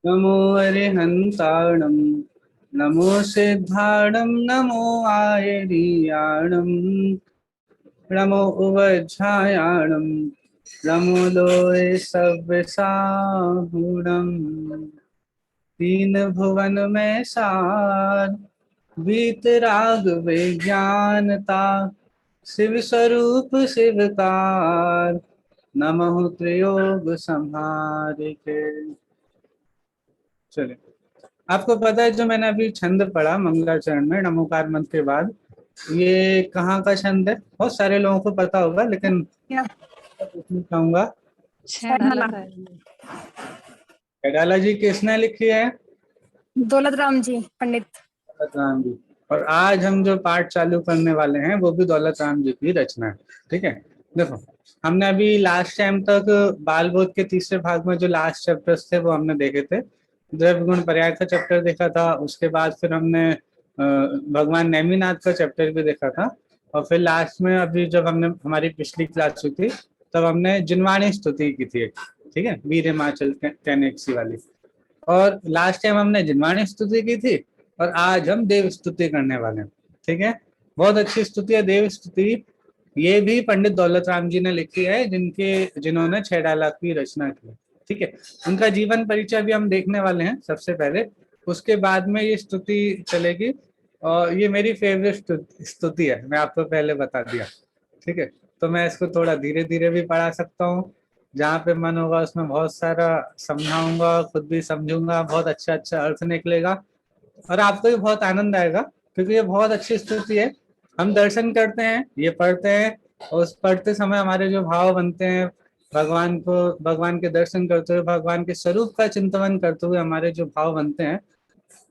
नमो अरिहन्ताणं नमो सिद्धाणं नमो आयर्याणं नमो उवज्झायाणं नमो लोय सव्यसाहुणं तीन भुवन में सार वीतराग विज्ञानता शिव स्वरूप शिवकार नमः त्रियोग संहार के। चलिए, आपको पता है जो मैंने अभी छंद पढ़ा मंगलाचरण में नमोकार मंत्र के बाद, ये कहाँ का छंद है? बहुत सारे लोगों को पता होगा, लेकिन क्या पूछना चाहूंगा, छैडाला कैडाला जी किसने लिखी है? दौलत राम जी पंडित। दौलत राम जी। और आज हम जो पाठ चालू करने वाले हैं वो भी दौलत राम जी की रचना है। ठीक है, देखो, हमने अभी लास्ट टाइम तक बाल बोध के तीसरे भाग में जो लास्ट चैप्टर्स थे वो हमने देखे थे। द्रव्य गुण पर्याय का चैप्टर देखा था, उसके बाद फिर हमने भगवान नेमिनाथ का चैप्टर भी देखा था, और फिर लास्ट में अभी जब हमने हमारी पिछली क्लास हुई थी तब हमने जिनवाणी स्तुति की थी। ठीक है, वीर हिमाचल कैनेक्सी वाली। और लास्ट टाइम हमने जिनवाणी स्तुति की थी, और आज हम देव स्तुति करने वाले हैं। ठीक है, बहुत अच्छी स्तुति है देव स्तुति। ये भी पंडित दौलत राम जी ने लिखी है, जिन्होंने छैडाला की रचना की। ठीक है, उनका जीवन परिचय भी हम देखने वाले हैं सबसे पहले, उसके बाद में ये स्तुति चलेगी। और ये मेरी फेवरेट स्तुति है, मैं आपको पहले बता दिया। ठीक है, तो मैं इसको थोड़ा धीरे धीरे भी पढ़ा सकता हूँ, जहाँ पे मन होगा उसमें बहुत सारा समझाऊंगा, खुद भी समझूंगा, बहुत अच्छा अच्छा अर्थ निकलेगा और आपको भी बहुत आनंद आएगा, क्योंकि ये बहुत अच्छी स्तुति है। हम दर्शन करते हैं, ये पढ़ते हैं, और उस पढ़ते समय हमारे जो भाव बनते हैं, भगवान के दर्शन करते हुए, भगवान के स्वरूप का चिंतन करते हुए हमारे जो भाव बनते हैं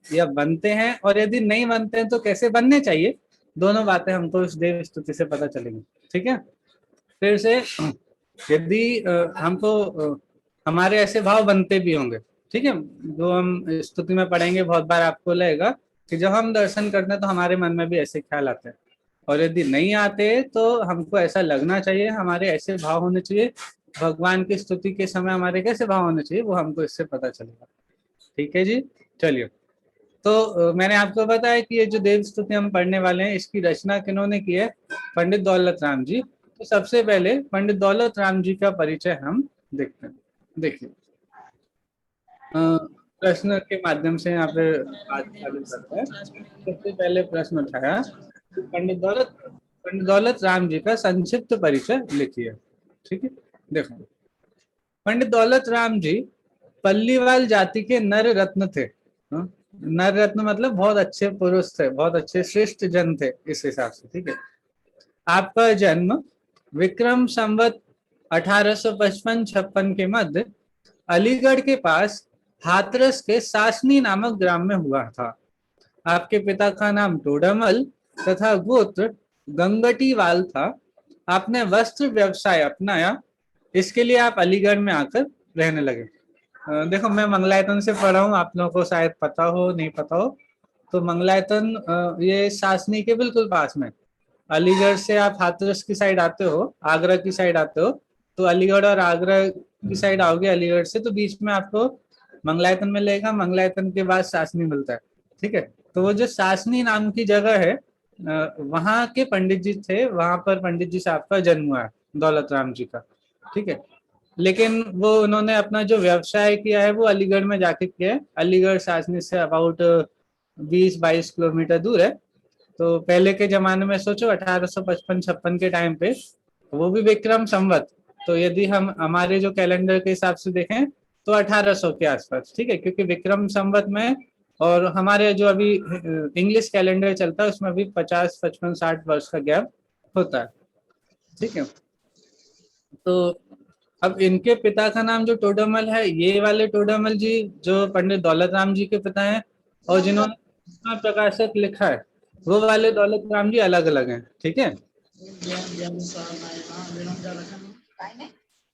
या बनते हैं, और यदि नहीं बनते हैं तो कैसे बनने चाहिए, दोनों बातें हमको इस देव स्तुति से पता चलेंगी। ठीक है, फिर से यदि हमको हमारे ऐसे भाव बनते भी होंगे, ठीक है, जो हम स्तुति में पढ़ेंगे, बहुत बार आपको लगेगा कि जब हम दर्शन करते हैं तो हमारे मन में भी ऐसे ख्याल आते हैं, और यदि नहीं आते तो हमको ऐसा लगना चाहिए, हमारे ऐसे भाव होने चाहिए, भगवान की स्तुति के समय हमारे कैसे भाव होने चाहिए वो हमको इससे पता चलेगा। ठीक है जी, चलिए। तो मैंने आपको बताया कि ये जो देव स्तुति हम पढ़ने वाले हैं इसकी रचना किन्होंने की है? पंडित दौलत राम जी। तो सबसे पहले पंडित दौलत राम जी का परिचय हम देखते हैं। देखिए, प्रश्न के माध्यम से यहाँ पे बात चालू करते हैं। सबसे पहले प्रश्न उठाया कि पंडित दौलत राम जी का संक्षिप्त परिचय लिखिए। ठीक है, देखो, पंडित दौलत राम जी पल्लीवाल जाति के नर रत्न थे। नर रत्न मतलब बहुत अच्छे पुरुष थे, बहुत अच्छे श्रेष्ठ जन थे इस हिसाब से। ठीक है, आपका जन्म विक्रम संवत 1855-56 के मध्य अलीगढ़ के पास हाथरस के सासनी नामक ग्राम में हुआ था। आपके पिता का नाम टोडरमल तथा गोत्र गंगटीवाल था। आपने वस्त्र व्यवसाय अपनाया, इसके लिए आप अलीगढ़ में आकर रहने लगे। देखो, मैं मंगलायतन से पढ़ा हूँ, आप लोगों को शायद पता हो नहीं पता हो, तो मंगलायतन ये सासनी के बिल्कुल पास में। अलीगढ़ से आप हाथरस की साइड आते हो, आगरा की साइड आते हो, तो अलीगढ़ और आगरा की साइड आओगे अलीगढ़ से, तो बीच में आपको मंगलायतन मिलेगा, मंगलायतन के बाद सासनी मिलता है। ठीक है, तो वो जो सासनी नाम की जगह है, वहां के पंडित जी थे, वहां पर पंडित जी से आपका जन्म हुआ है, दौलत राम जी का। ठीक है, लेकिन वो उन्होंने अपना जो व्यवसाय किया है वो अलीगढ़ में जाके किया है। अलीगढ़ सासनी से अबाउट 20-22 किलोमीटर दूर है। तो पहले के जमाने में सोचो, 1855-56 के टाइम पे, वो भी विक्रम संवत, तो यदि हम हमारे जो कैलेंडर के हिसाब से देखें तो 1800 के आसपास। ठीक है, क्योंकि विक्रम संवत में और हमारे जो अभी इंग्लिश कैलेंडर चलता है उसमें अभी 50-55-60 वर्ष का गैप होता है। ठीक है, तो अब इनके पिता का नाम जो टोडरमल है, ये वाले टोडरमल जी जो पंडित दौलत राम जी के पिता हैं, और जिन्होंने प्रकाशक लिखा है वो वाले दौलत राम जी अलग अलग हैं। ठीक है,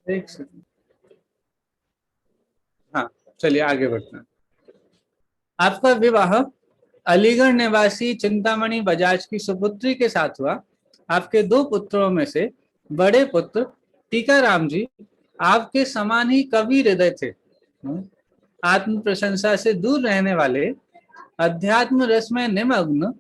एक सेकंड, हाँ, चलिए आगे बढ़ते हैं। आपका विवाह अलीगढ़ निवासी चिंतामणि बजाज की सुपुत्री के साथ हुआ। आपके दो पुत्रों में से बड़े पुत्र टीकाराम जी आपके समान ही कवि हृदय थे। आत्म प्रशंसा से दूर रहने वाले, अध्यात्म रस में निमग्न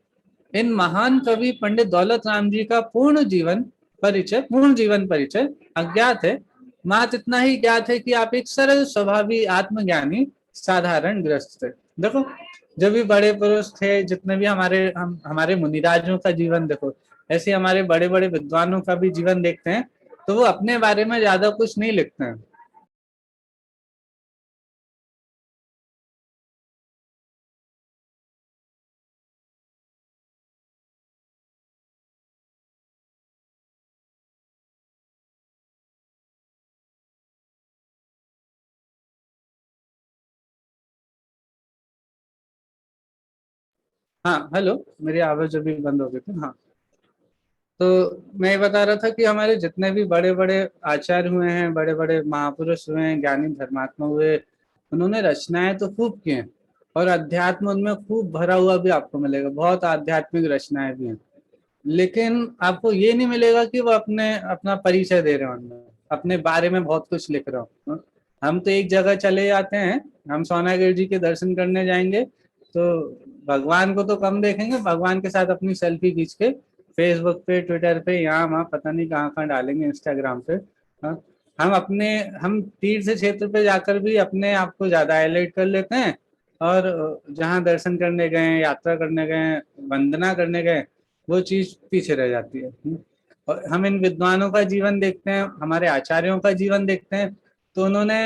इन महान कवि पंडित दौलत राम जी का पूर्ण जीवन परिचय अज्ञात है। मात्र इतना ही ज्ञात है कि आप एक सरल स्वभावी आत्मज्ञानी साधारण ग्रस्त थे। देखो, जो भी बड़े पुरुष थे, जितने भी हमारे मुनिराजों का जीवन देखो, ऐसे हमारे बड़े बड़े विद्वानों का भी जीवन देखते हैं, तो वो अपने बारे में ज्यादा कुछ नहीं लिखते हैं। हाँ, हेलो, मेरी आवाज अभी बंद हो गई थी। हाँ, तो मैं ये बता रहा था कि हमारे जितने भी बड़े बड़े आचार्य हुए हैं, बड़े बड़े महापुरुष हुए हैं, ज्ञानी धर्मात्मा हुए, उन्होंने रचनाएं तो खूब की हैं, और अध्यात्म उनमें खूब भरा हुआ भी आपको मिलेगा, बहुत आध्यात्मिक रचनाएं भी हैं। लेकिन आपको ये नहीं मिलेगा कि वो अपने अपना परिचय दे रहे हो, उनमें अपने बारे में बहुत कुछ लिख रहे हो। हम तो एक जगह चले जाते हैं, हम सोनागिर जी के दर्शन करने जाएंगे, तो भगवान को तो कम देखेंगे, भगवान के साथ अपनी सेल्फी खींच के फेसबुक पे, ट्विटर पे, यहाँ वहाँ पता नहीं कहाँ कहाँ डालेंगे, इंस्टाग्राम पे। हाँ, हम तीर्थ क्षेत्र पे जाकर भी अपने आप को ज्यादा हाईलाइट कर लेते हैं, और जहाँ दर्शन करने गए, यात्रा करने गए, वंदना करने गए, वो चीज पीछे रह जाती है। और हम इन विद्वानों का जीवन देखते हैं, हमारे आचार्यों का जीवन देखते हैं, तो उन्होंने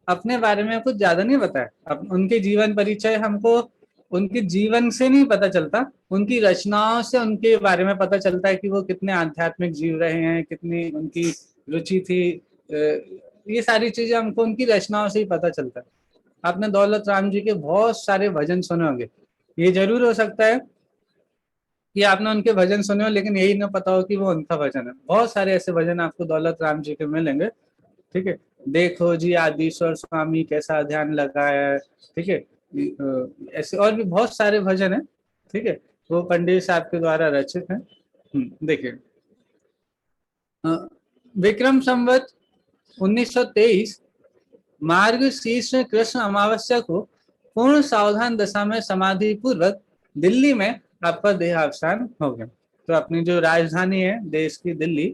अपने बारे में कुछ ज्यादा नहीं बताया। अब उनके जीवन परिचय हमको उनके जीवन से नहीं पता चलता, उनकी रचनाओं से उनके बारे में पता चलता है कि वो कितने आध्यात्मिक जीव रहे हैं, कितनी उनकी रुचि थी। ये सारी चीजें हमको उनकी रचनाओं से ही पता चलता है। आपने दौलत राम जी के बहुत सारे भजन सुने होंगे। ये जरूर हो सकता है कि आपने उनके भजन सुने हो, लेकिन यही ना पता हो कि वो उनका भजन है। बहुत सारे ऐसे भजन आपको दौलत राम जी के मिलेंगे। ठीक है, देखो जी आदिश्वर स्वामी कैसा ध्यान लगाया है। ठीक है, ऐसे और भी बहुत सारे भजन है। ठीक है, वो पंडित साहब के द्वारा रचित है। देखिए, अ, विक्रम संवत 1923 मार्ग शीर्ष कृष्ण अमावस्या को पूर्ण सावधान दशा में समाधि पूर्वक दिल्ली में आपका देहावसान हो गया। तो अपनी जो राजधानी है देश की, दिल्ली,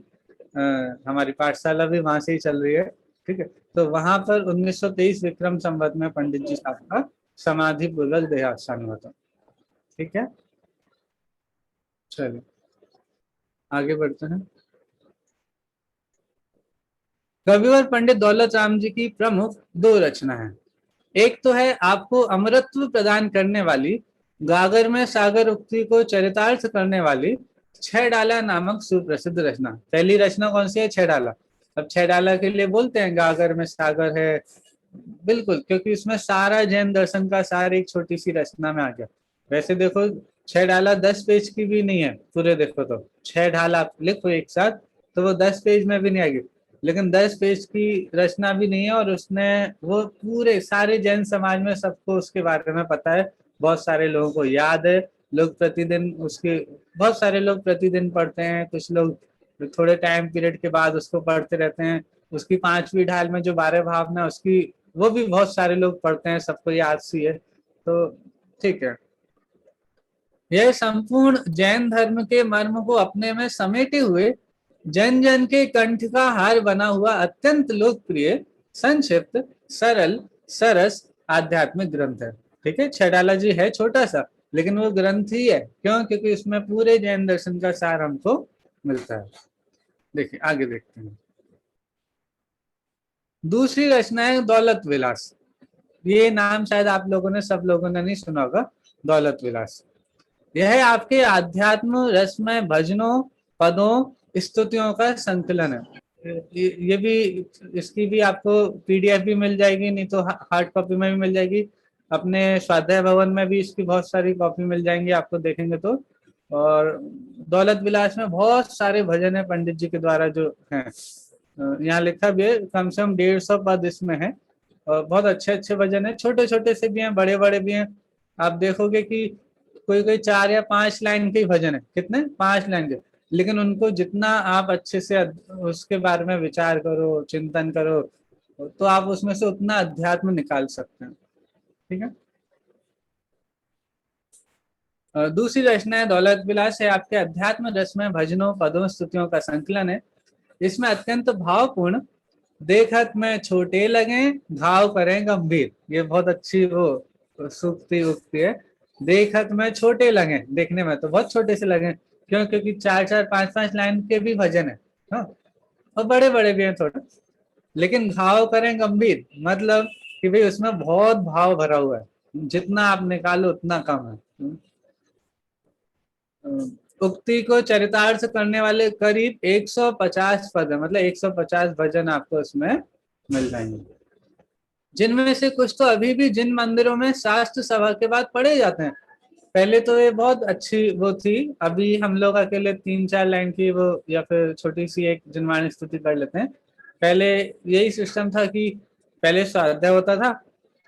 हमारी पाठशाला भी वहां से ही चल रही है। ठीक है, तो वहां पर 1923 विक्रम संवत में पंडित जी साहब का समाधि पूर्वक देहावसान हुआ था। ठीक है, चलिए आगे बढ़ते हैं। कविवर पंडित दौलत राम जी की प्रमुख दो रचना है। एक तो है आपको अमरत्व प्रदान करने वाली, गागर में सागर उक्ति को चरितार्थ करने वाली छह डाला नामक सुप्रसिद्ध रचना। पहली रचना कौन सी है? छह डाला। अब छह डाला के लिए बोलते हैं गागर में सागर है, बिल्कुल, क्योंकि इसमें सारा जैन दर्शन का सार एक छोटी सी रचना में आ गया। वैसे देखो, छह डाला 10 पेज की भी नहीं है पूरे, देखो तो छह ढाला आप लिखो एक साथ तो वो 10 पेज में भी नहीं आएगी, लेकिन 10 पेज की रचना भी नहीं है, और उसने वो पूरे सारे जैन समाज में सबको उसके बारे में पता है, बहुत सारे लोगों को याद है। लोग प्रतिदिन उसके बहुत सारे लोग प्रतिदिन पढ़ते हैं, कुछ लोग थोड़े टाइम पीरियड के बाद उसको पढ़ते रहते हैं। उसकी पांचवी ढाल में जो 12 भावना उसकी, वो भी बहुत सारे लोग पढ़ते हैं, सबको याद सी है। तो ठीक है, यह संपूर्ण जैन धर्म के मर्म को अपने में समेटे हुए, जन जन के कंठ का हार बना हुआ, अत्यंत लोकप्रिय, संक्षिप्त, सरल, सरस आध्यात्मिक ग्रंथ है। ठीक है, छडाला जी है छोटा सा, लेकिन वो ग्रंथ ही है। क्यों? क्योंकि उसमें पूरे जैन दर्शन का सार हमको मिलता है। देखिए आगे देखते हैं। दूसरी रचना है दौलत विलास। ये नाम शायद आप लोगों ने, सब लोगों ने नहीं सुना होगा, दौलत विलास। यह आपके आध्यात्म रसमय भजनों, पदों, स्तुतियों का संकलन है। ये भी, इसकी भी आपको पीडीएफ भी मिल जाएगी, नहीं तो हार्ड कॉपी में भी मिल जाएगी। अपने स्वाध्याय भवन में भी इसकी बहुत सारी कॉपी मिल जाएंगी आपको, देखेंगे तो। और दौलत विलास में बहुत सारे भजन है पंडित जी के द्वारा जो हैं। यहाँ लिखा भी है, कम से कम 150 पद इसमें है, और बहुत अच्छे अच्छे भजन है, छोटे छोटे से भी हैं, बड़े बड़े भी हैं। आप देखोगे कि कोई कोई 4 या 5 लाइन के ही भजन है, कितने, 5 लाइन के, लेकिन उनको जितना आप अच्छे से उसके बारे में विचार करो, चिंतन करो, तो आप उसमें से उतना अध्यात्म निकाल सकते हैं। ठीक है। दूसरी रचना है दौलत विलास, है आपके अध्यात्म रस में भजनों पदों स्तुतियों का संकलन है। इसमें अत्यंत भावपूर्ण, देखत में छोटे लगे घाव करें गंभीर, ये बहुत अच्छी वो सूक्ति उक्ति है। देखत में छोटे लगे, देखने में तो बहुत छोटे से लगे, क्यों? क्योंकि 4-4 5-5 लाइन के भी भजन है, हाँ, और बड़े बड़े भी हैं थोड़े, लेकिन घाव करें गंभीर, मतलब कि भाई उसमें बहुत भाव भरा हुआ है, जितना आप निकालो उतना कम है। उक्ति को चरितार्थ करने वाले करीब 150 पद है, मतलब 150 भजन आपको उसमें मिल जाएंगे, जिनमें से कुछ तो अभी भी जिन मंदिरों में शास्त्र सभा के बाद पढ़े जाते हैं। पहले तो ये बहुत अच्छी वो थी, अभी हम लोग अकेले 3-4 लाइन की वो या फिर छोटी सी एक जिनवाणी स्तुति कर लेते हैं। पहले यही सिस्टम था कि पहले स्वाध्याय होता था,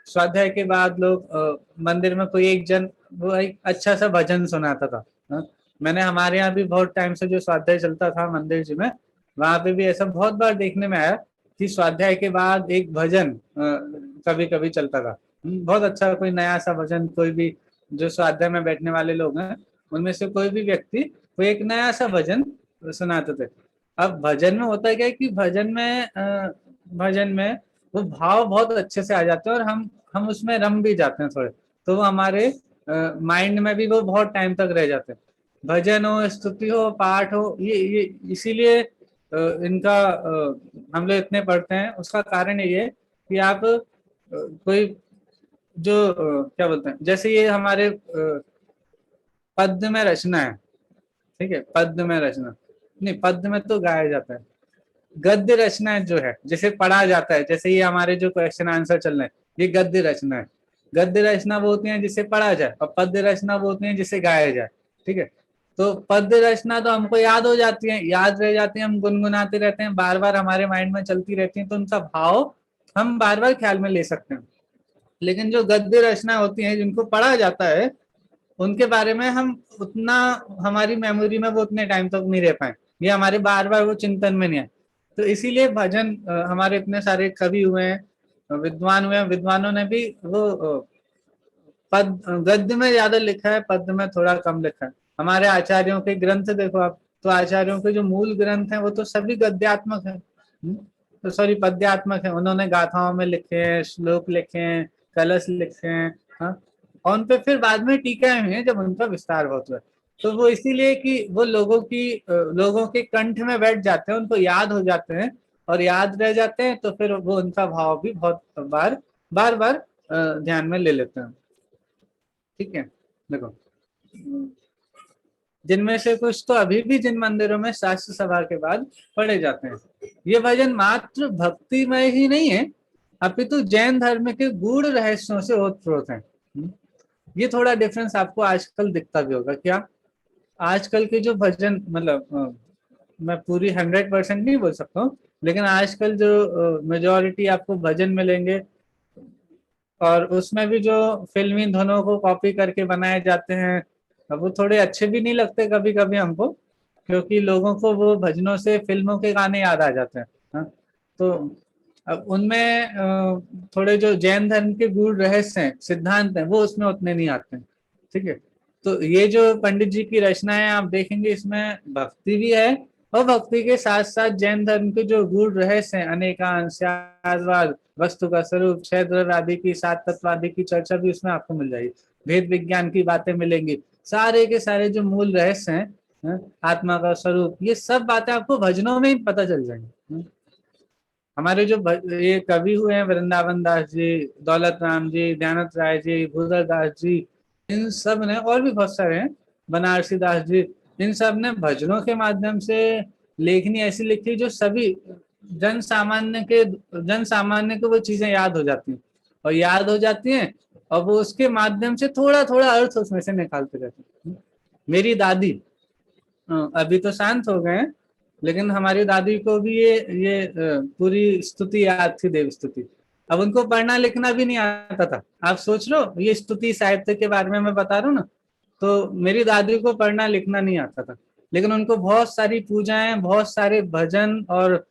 स्वाध्याय के बाद लोग मंदिर में कोई एक जन वो एक अच्छा सा भजन सुनाता था। मैंने हमारे यहाँ भी बहुत टाइम से जो स्वाध्याय चलता था मंदिर जी में, वहां पे भी ऐसा बहुत बार देखने में आया कि स्वाध्याय के बाद एक भजन कभी कभी चलता था। बहुत अच्छा कोई नया सा भजन, कोई भी जो स्वाध्याय में बैठने वाले लोग हैं उनमें से कोई भी व्यक्ति कोई एक नया सा भजन सुनाते थे। अब भजन में होता है क्या कि भजन में वो भाव बहुत अच्छे से आ जाते हैं और हम उसमें रम भी जाते हैं थोड़े, तो वो हमारे माइंड में भी वो बहुत टाइम तक रह जाते हैं। भजन हो, स्तुति हो, पाठ हो, ये इसीलिए इनका हम लोग इतने पढ़ते हैं। उसका कारण ये है कि आप कोई जो क्या बोलते हैं, जैसे ये हमारे पद्य में रचना है, ठीक है, पद्य में रचना नहीं, पद्य में तो गाया जाता है। गद्य रचना जो है जैसे पढ़ा जाता है, जैसे ये हमारे जो क्वेश्चन आंसर चल रहे हैं, ये गद्य रचना है। गद्य रचना वो होती है जिसे पढ़ा जाए, और पद्य रचना वो होती है जिसे गाया जाए, ठीक है। तो पद्य रचना तो हमको याद हो जाती है, याद रह जाती है, हम गुनगुनाते रहते हैं, बार बार हमारे माइंड में चलती रहती है, तो उनका भाव हम बार बार ख्याल में ले सकते हैं। लेकिन जो गद्य रचना होती है जिनको पढ़ा जाता है, उनके बारे में हम उतना, हमारी मेमोरी में वो उतने टाइम तक नहीं रह पाए, ये हमारे बार बार वो चिंतन में नहीं आए। तो इसीलिए भजन हमारे इतने सारे कवि हुए हैं, विद्वान हुए हैं, विद्वानों ने भी वो पद गद्य में ज्यादा लिखा है, पद्य में थोड़ा कम लिखा है। हमारे आचार्यों के ग्रंथ देखो आप, तो आचार्यों के जो मूल ग्रंथ हैं वो तो सभी गद्यात्मक है, तो सॉरी पद्यात्मक है। उन्होंने गाथाओं में लिखे हैं, श्लोक लिखे हैं, कलश लिखे हैं, हाँ, और उन पे फिर बाद में टीकाएं हुई हैं जब उनका विस्तार बहुत हुआ। तो वो इसीलिए कि वो लोगों के कंठ में बैठ जाते हैं, उनको याद हो जाते हैं और याद रह जाते हैं, तो फिर वो उनका भाव भी बहुत बार बार ध्यान में ले लेते हैं, ठीक है। देखो, जिनमें से कुछ तो अभी भी जिन मंदिरों में शास्त्र सभा के बाद पढ़े जाते हैं। ये भजन मात्र भक्तिमय ही नहीं है, अपितु जैन धर्म के गूढ़ रहस्यों से ओतप्रोत है। ये थोड़ा डिफरेंस आपको आजकल दिखता भी होगा क्या? आजकल के जो भजन, मतलब मैं पूरी 100% नहीं बोल सकता हूँ, लेकिन आजकल जो मेजोरिटी आपको भजन मिलेंगे, और उसमें भी जो फिल्मी धुनों को कॉपी करके बनाए जाते हैं, अब वो थोड़े अच्छे भी नहीं लगते कभी कभी हमको, क्योंकि लोगों को वो भजनों से फिल्मों के गाने याद आ जाते हैं, हाँ? तो अब उनमें थोड़े जो जैन धर्म के गूढ़ रहस्य हैं, सिद्धांत हैं, वो उसमें उतने नहीं आते हैं, ठीक है। तो ये जो पंडित जी की रचनाएं आप देखेंगे, इसमें भक्ति भी है, और भक्ति के साथ साथ जैन धर्म के जो गूढ़ रहस्य हैं, अनेकांश, वस्तु का स्वरूप, क्षय द्रव्य आदि की, सात तत्व आदि की चर्चा भी उसमें आपको मिल जाएगी। भेद विज्ञान की बातें मिलेंगी, सारे के सारे जो मूल रहस्य हैं, आत्मा का स्वरूप, ये सब बातें आपको भजनों में ही पता चल जाएंगी। हमारे जो ये कवि हुए हैं, वृंदावन दास जी, दौलत राम जी, दयानंद राय जी, भूधर दास जी, इन सब ने, और भी बहुत सारे हैं, बनारसी दास जी, इन सब ने भजनों के माध्यम से लेखनी ऐसी लिखी जो सभी जन सामान्य को वो चीजें याद हो जाती हैं, और याद हो जाती हैं, और वो उसके माध्यम से थोड़ा थोड़ा अर्थ उसमें से निकालते रहते हैं। मेरी दादी अभी तो शांत हो गए हैं, लेकिन हमारी दादी को भी ये पूरी स्तुति याद थी, देव स्तुति। अब उनको पढ़ना लिखना भी नहीं आता था। आप सोच लो, ये स्तुति साहित्य के बारे में मैं बता रहा हूँ ना, तो मेरी दादी को पढ़ना लिखना नहीं आता था, लेकिन उनको बहुत सारी पूजाएं, बहुत सारे भजन, और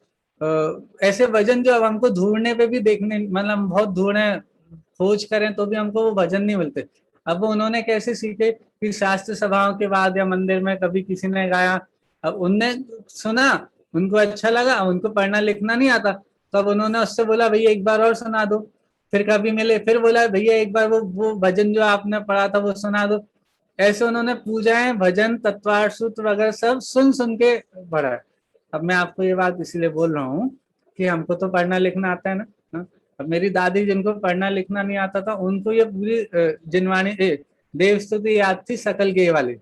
ऐसे भजन जो अब हमको ढूंढने पे भी देखने, मतलब बहुत ढूंढे, खोज करें तो भी हमको वो भजन नहीं मिलते। अब वो उन्होंने कैसे सीखे कि शास्त्र सभाओं के बाद या मंदिर में कभी किसी ने गाया, अब उनने सुना, उनको अच्छा लगा, उनको पढ़ना लिखना नहीं आता, तो अब उन्होंने उससे बोला भैया एक बार और सुना दो। फिर कभी मिले फिर बोला भैया एक बार वो भजन जो आपने पढ़ा था वो सुना दो। ऐसे उन्होंने पूजाएं भजन तत्वार सूत्र वगैरह सब सुन सुन के पढ़ा है। अब मैं आपको ये बात इसीलिए बोल रहा हूँ कि हमको तो पढ़ना लिखना आता है ना। हाँ? अब मेरी दादी जिनको पढ़ना लिखना नहीं आता था उनको ये पूरी जिनवाणी देव स्तुति याद थी सकल गेय वाली।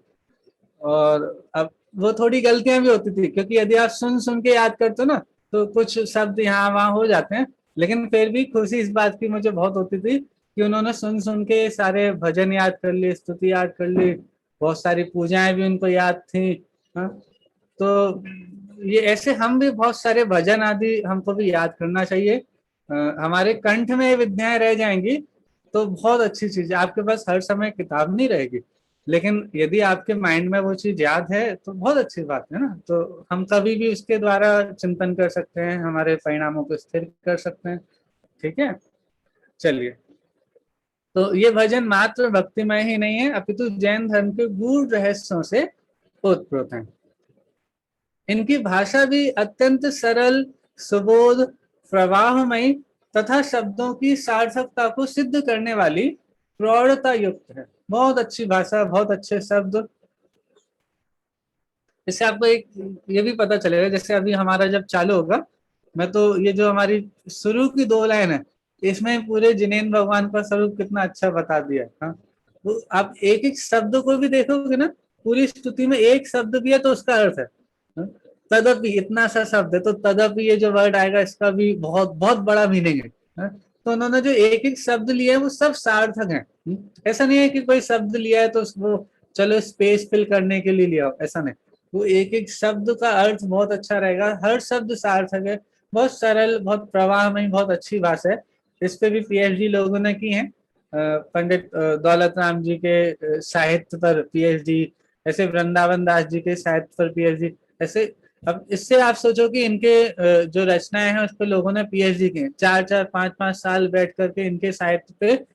और अब वो थोड़ी गलतियां भी होती थी क्योंकि यदि आप सुन सुन के याद करते हो ना तो कुछ शब्द यहाँ वहां हो जाते हैं, लेकिन फिर भी खुशी इस बात की मुझे बहुत होती थी कि उन्होंने सुन सुन के सारे भजन याद कर लिए, स्तुति याद कर ली, बहुत सारी पूजाएं भी उनको याद थी। हाँ? तो ये ऐसे हम भी बहुत सारे भजन आदि हमको भी याद करना चाहिए। हमारे कंठ में ये विद्याएं रह जाएंगी तो बहुत अच्छी चीज है। आपके पास हर समय किताब नहीं रहेगी, लेकिन यदि आपके माइंड में वो चीज याद है तो बहुत अच्छी बात है ना। तो हम कभी भी उसके द्वारा चिंतन कर सकते हैं, हमारे परिणामों को स्थिर कर सकते हैं। ठीक है, चलिए। तो ये भजन मात्र भक्तिमय ही नहीं है अपितु जैन धर्म के गूढ़ रहस्यों से ओतप्रोत है। इनकी भाषा भी अत्यंत सरल, सुबोध, प्रवाहमयी तथा शब्दों की सार्थकता को सिद्ध करने वाली प्रौढ़ता युक्त है। बहुत अच्छी भाषा, बहुत अच्छे शब्द। इससे आपको एक ये भी पता चलेगा, जैसे अभी हमारा जब चालू होगा, मैं तो ये जो हमारी शुरू की 2 लाइन है इसमें पूरे जिनेन्द्र भगवान का स्वरूप कितना अच्छा बता दिया। हाँ, तो आप एक एक शब्द को भी देखोगे ना, पूरी स्तुति में एक शब्द भी है तो उसका अर्थ है। हाँ? तदपि इतना सा शब्द है तो तदपि ये जो वर्ड आएगा इसका भी बहुत बहुत बड़ा मीनिंग है। हाँ? तो उन्होंने जो एक एक शब्द लिया है वो सब सार्थक है। ऐसा नहीं है कि कोई शब्द लिया है तो उसको चलो स्पेस फिल करने के लिए लिया, ऐसा नहीं। वो एक एक शब्द का अर्थ बहुत अच्छा रहेगा, हर शब्द सार्थक है, बहुत सरल, बहुत प्रवाह में बहुत अच्छी भाषा है। इस पे भी पीएचडी लोगों ने की है। पंडित दौलत राम जी के साहित्य पर पीएचडी, ऐसे वृंदावन दास जी के साहित्य पर पीएचडी, ऐसे। अब इससे आप सोचो कि इनके जो रचनाएं हैं उस पर लोगों ने पीएचडी की, 4-4 5-5 साल बैठ करके इनके साहित्य पे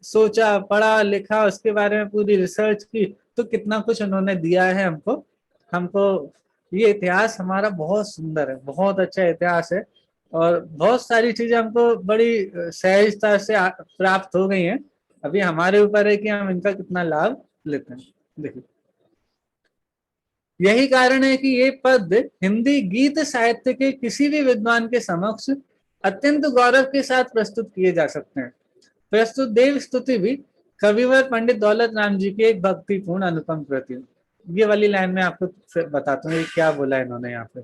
सोचा, पढ़ा, लिखा, उसके बारे में पूरी रिसर्च की, तो कितना कुछ उन्होंने दिया है हमको। हमको ये इतिहास हमारा बहुत सुंदर है, बहुत अच्छा इतिहास है, और बहुत सारी चीजें हमको बड़ी सहजता से प्राप्त हो गई हैं। अभी हमारे ऊपर है कि हम इनका कितना लाभ लेते हैं। देखिए, यही कारण है कि ये पद हिंदी गीत साहित्य के किसी भी विद्वान के समक्ष अत्यंत गौरव के साथ प्रस्तुत किए जा सकते हैं। प्रस्तुत देव स्तुति भी कविवर पंडित दौलत राम जी की एक भक्तिपूर्ण अनुपम कृति है। ये वाली लाइन में आपको बताता हूँ क्या बोला इन्होंने यहाँ पे।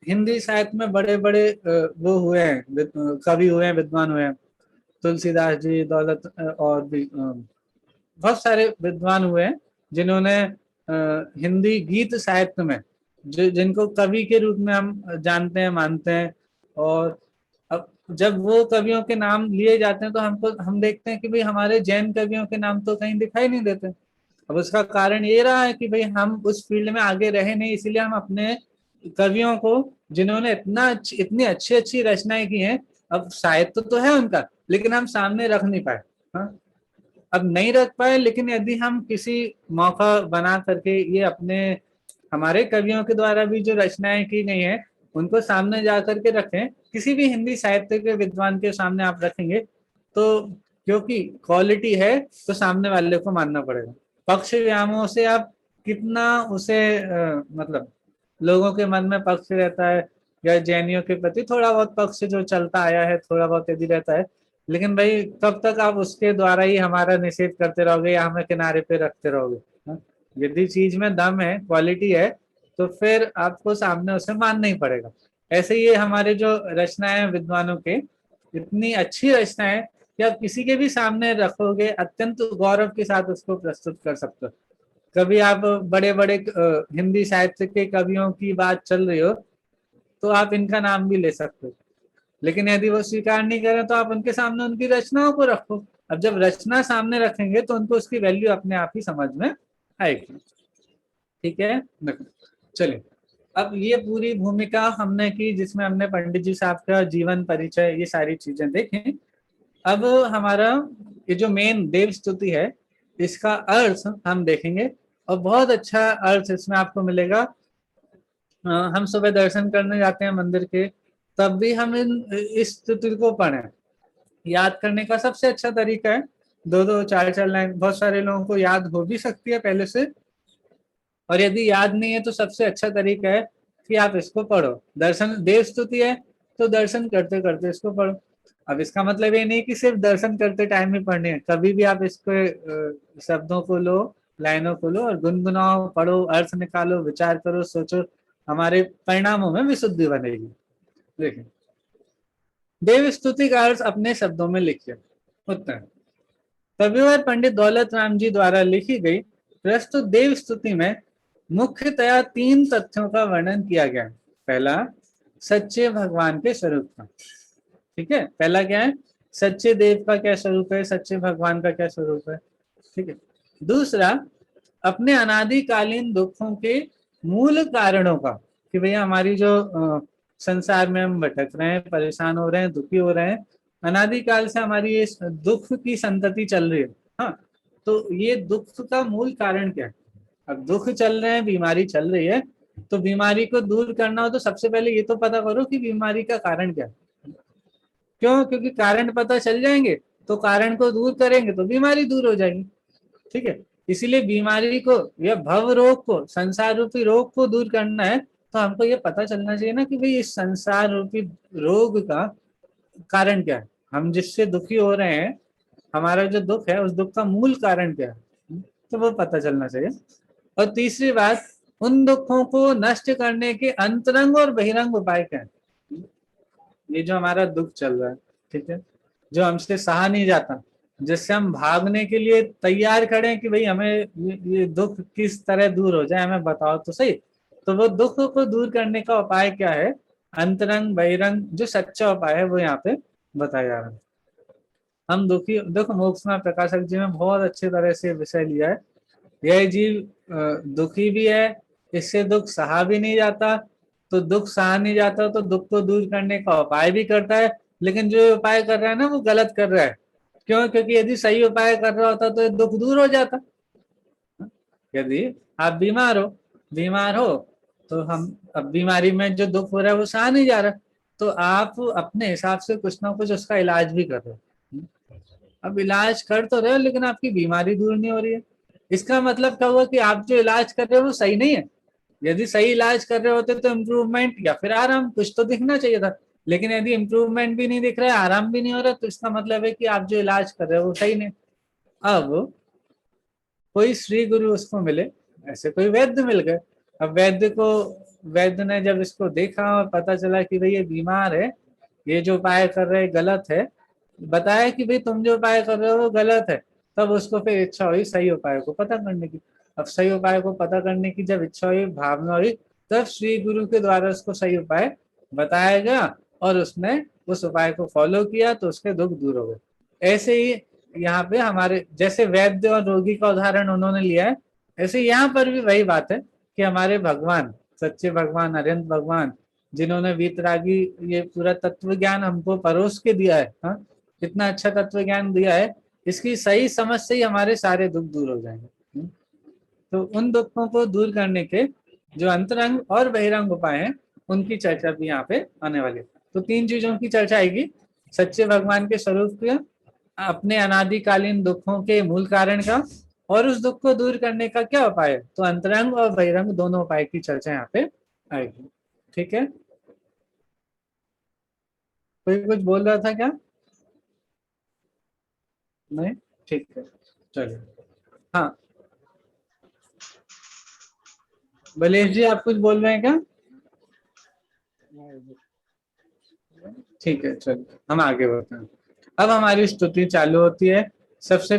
हिंदी साहित्य में बड़े बड़े वो हुए हैं, कवि हुए हैं, विद्वान हुए हैं, तुलसीदास जी, दौलत और भी बहुत सारे विद्वान हुए हैं जिन्होंने हिंदी गीत साहित्य में जिनको कवि के रूप में हम जानते हैं, मानते हैं। और अब जब वो कवियों के नाम लिए जाते हैं तो हम देखते हैं कि भाई हमारे जैन कवियों के नाम तो कहीं दिखाई नहीं देते। अब उसका कारण ये रहा है कि भाई हम उस फील्ड में आगे रहे नहीं, इसीलिए हम अपने कवियों को, जिन्होंने इतनी अच्छी अच्छी रचनाएं की हैं, अब साहित्य तो है उनका लेकिन हम सामने रख नहीं पाए। हाँ? अब नहीं रख पाए, लेकिन यदि हम किसी मौका बना करके ये अपने हमारे कवियों के द्वारा भी जो रचनाएं की गई हैं उनको सामने जा करके रखें, किसी भी हिंदी साहित्य के विद्वान के सामने आप रखेंगे तो, क्योंकि क्वालिटी है तो सामने वाले को मानना पड़ेगा। पक्ष व्यामोह से आप कितना उसे मतलब लोगों के मन में पक्ष रहता है, या जैनियों के प्रति थोड़ा बहुत पक्ष जो चलता आया है, थोड़ा बहुत यदि रहता है, लेकिन भाई कब तक आप उसके द्वारा ही हमारा निषेध करते रहोगे या हमें किनारे पे रखते रहोगे। हाँ? यदि चीज में दम है, क्वालिटी है, तो फिर आपको सामने उसे मानना ही पड़ेगा। ऐसे ये हमारे जो रचनाएं विद्वानों के, इतनी अच्छी रचनाएं कि आप किसी के भी सामने रखोगे अत्यंत गौरव के साथ उसको प्रस्तुत कर सकते हो। कभी आप बड़े बड़े हिंदी साहित्य के कवियों की बात चल रही हो तो आप इनका नाम भी ले सकते हो, लेकिन यदि वो स्वीकार नहीं करें तो आप उनके सामने उनकी रचनाओं को रखो। अब जब रचना सामने रखेंगे तो उनको उसकी वैल्यू अपने आप ही समझ में आएगी। ठीक है, चलिए। अब ये पूरी भूमिका हमने की जिसमें हमने पंडित जी साहब का जीवन परिचय, ये सारी चीजें देखी। अब हमारा ये जो मेन देव स्तुति है, इसका अर्थ हम देखेंगे, और बहुत अच्छा अर्थ इसमें आपको मिलेगा। हम सुबह दर्शन करने जाते हैं मंदिर के, तब भी हम इस स्तुति को पढ़ें। याद करने का सबसे अच्छा तरीका है, दो दो चार चार लाइन, बहुत सारे लोगों को याद हो भी सकती है पहले से, और यदि याद नहीं है तो सबसे अच्छा तरीका है कि आप इसको पढ़ो। दर्शन देव स्तुति है तो दर्शन करते करते इसको पढ़ो। अब इसका मतलब ये नहीं कि सिर्फ दर्शन करते टाइम ही पढ़ने है, कभी भी आप इसको शब्दों को लो, लाइनों को लो और गुनगुनाओ, पढ़ो, अर्थ निकालो, विचार करो, सोचो, हमारे परिणामों में विशुद्धि बनेगी। देखिए, देव स्तुति का अर्थ अपने शब्दों में लिखिए। उत्तर, कविवर पंडित दौलत राम जी द्वारा लिखी गई प्रस्तुत देव स्तुति में मुख्यतया 3 तथ्यों का वर्णन किया गया। पहला, सच्चे भगवान के स्वरूप का। ठीक है, पहला क्या है, सच्चे देव का क्या स्वरूप है, सच्चे भगवान का क्या स्वरूप है। ठीक है। दूसरा, अपने अनादिकालीन दुखों के मूल कारणों का, कि भैया हमारी जो संसार में हम भटक रहे हैं, परेशान हो रहे हैं, दुखी हो रहे हैं, अनादिकाल से हमारी ये दुख की संतति चल रही है। हाँ, तो ये दुख का मूल कारण क्या है। अब दुख चल रहे हैं, बीमारी चल रही है, तो बीमारी को दूर करना हो तो सबसे पहले ये तो पता करो कि बीमारी का कारण क्या है। क्यों? क्योंकि कारण पता चल जाएंगे तो कारण को दूर करेंगे तो बीमारी दूर हो जाएगी। ठीक है, इसीलिए बीमारी को या भव रोग को, संसार रूपी रोग को दूर करना है तो हमको ये पता चलना चाहिए ना कि भाई इस संसार रूपी रोग का कारण क्या है, हम जिससे दुखी हो रहे हैं, हमारा जो दुख है उस दुख का मूल कारण क्या है, तो वो पता चलना चाहिए। और तीसरी बात, उन दुखों को नष्ट करने के अंतरंग और बहिरंग उपाय क्या है। ये जो हमारा दुख चल रहा है, ठीक है, जो हमसे सहा नहीं जाता, जिससे हम भागने के लिए तैयार खड़े हैं कि भाई हमें ये दुख किस तरह दूर हो जाए, हमें बताओ तो सही। तो वो दुख को दूर करने का उपाय क्या है, अंतरंग बहिरंग जो सच्चा उपाय है वो यहाँ पे बताया जा रहा है। हम दुखी, देखो मोक्ष में प्रकाशक जी ने बहुत अच्छी तरह से विषय लिया है। यह जीव दुखी भी है, इससे दुख सहा भी नहीं जाता, तो दुख सहा नहीं जाता तो दुख को दूर करने का उपाय भी करता है, लेकिन जो उपाय कर रहा है ना वो गलत कर रहा है। क्यों? क्योंकि यदि सही उपाय कर रहा होता तो दुख दूर हो जाता। यदि आप बीमार हो तो हम, अब बीमारी में जो दुख हो रहा है वो सहा नहीं जा रहा, तो आप अपने हिसाब से कुछ ना कुछ उसका इलाज भी कर रहे हो। अब इलाज कर तो रहे हो लेकिन आपकी बीमारी दूर नहीं हो रही है। इसका मतलब क्या हुआ कि आप जो इलाज कर रहे हो वो सही नहीं है। यदि सही इलाज कर रहे होते तो इम्प्रूवमेंट या फिर आराम कुछ तो दिखना चाहिए था, लेकिन यदि इम्प्रूवमेंट भी नहीं दिख रहा है, आराम भी नहीं हो रहा, तो इसका मतलब है कि आप जो इलाज कर रहे हो वो सही नहीं। अब कोई श्री गुरु उसको मिले, ऐसे कोई वैद्य मिल गए। अब वैद्य ने जब इसको देखा और पता चला कि भाई ये बीमार है, ये जो उपाय कर रहे गलत है, बताया कि भाई तुम जो उपाय कर रहे हो वो गलत है, तब उसको फिर इच्छा हुई सही उपाय को पता करने की। अब सही उपाय को पता करने की जब इच्छा हुई, भावना हुई, तब श्री गुरु के द्वारा उसको सही उपाय बताया गया और उसने उस उपाय को फॉलो किया तो उसके दुख दूर हो गए। ऐसे ही यहाँ पे हमारे जैसे वैद्य और रोगी का उदाहरण उन्होंने लिया है, ऐसे यहाँ पर भी वही बात है कि हमारे भगवान, सच्चे भगवान, अरिहंत भगवान, जिन्होंने वीतरागी ये पूरा तत्व ज्ञान हमको परोस के दिया है, हाँ, इतना अच्छा तत्व ज्ञान दिया है, इसकी सही समझ से ही हमारे सारे दुख दूर हो जाएंगे। तो उन दुखों को दूर करने के जो अंतरंग और बहिरंग उपाय हैं उनकी चर्चा भी यहाँ पे आने वाली है। तो 3 चीजों की चर्चा आएगी, सच्चे भगवान के स्वरूप का, अपने अनादिकालीन दुखों के मूल कारण का, और उस दुख को दूर करने का क्या उपाय है। तो अंतरंग और बहिरंग दोनों उपाय की चर्चा यहाँ पे आएगी। ठीक है, कोई कुछ बोल रहा था क्या? नहीं, ठीक है, चलिए। हाँ, बलेश जी आप कुछ बोल रहे हैं क्या? ठीक है, चलिए हम आगे बढ़ते हैं। अब हमारी स्तुति चालू होती है। सबसे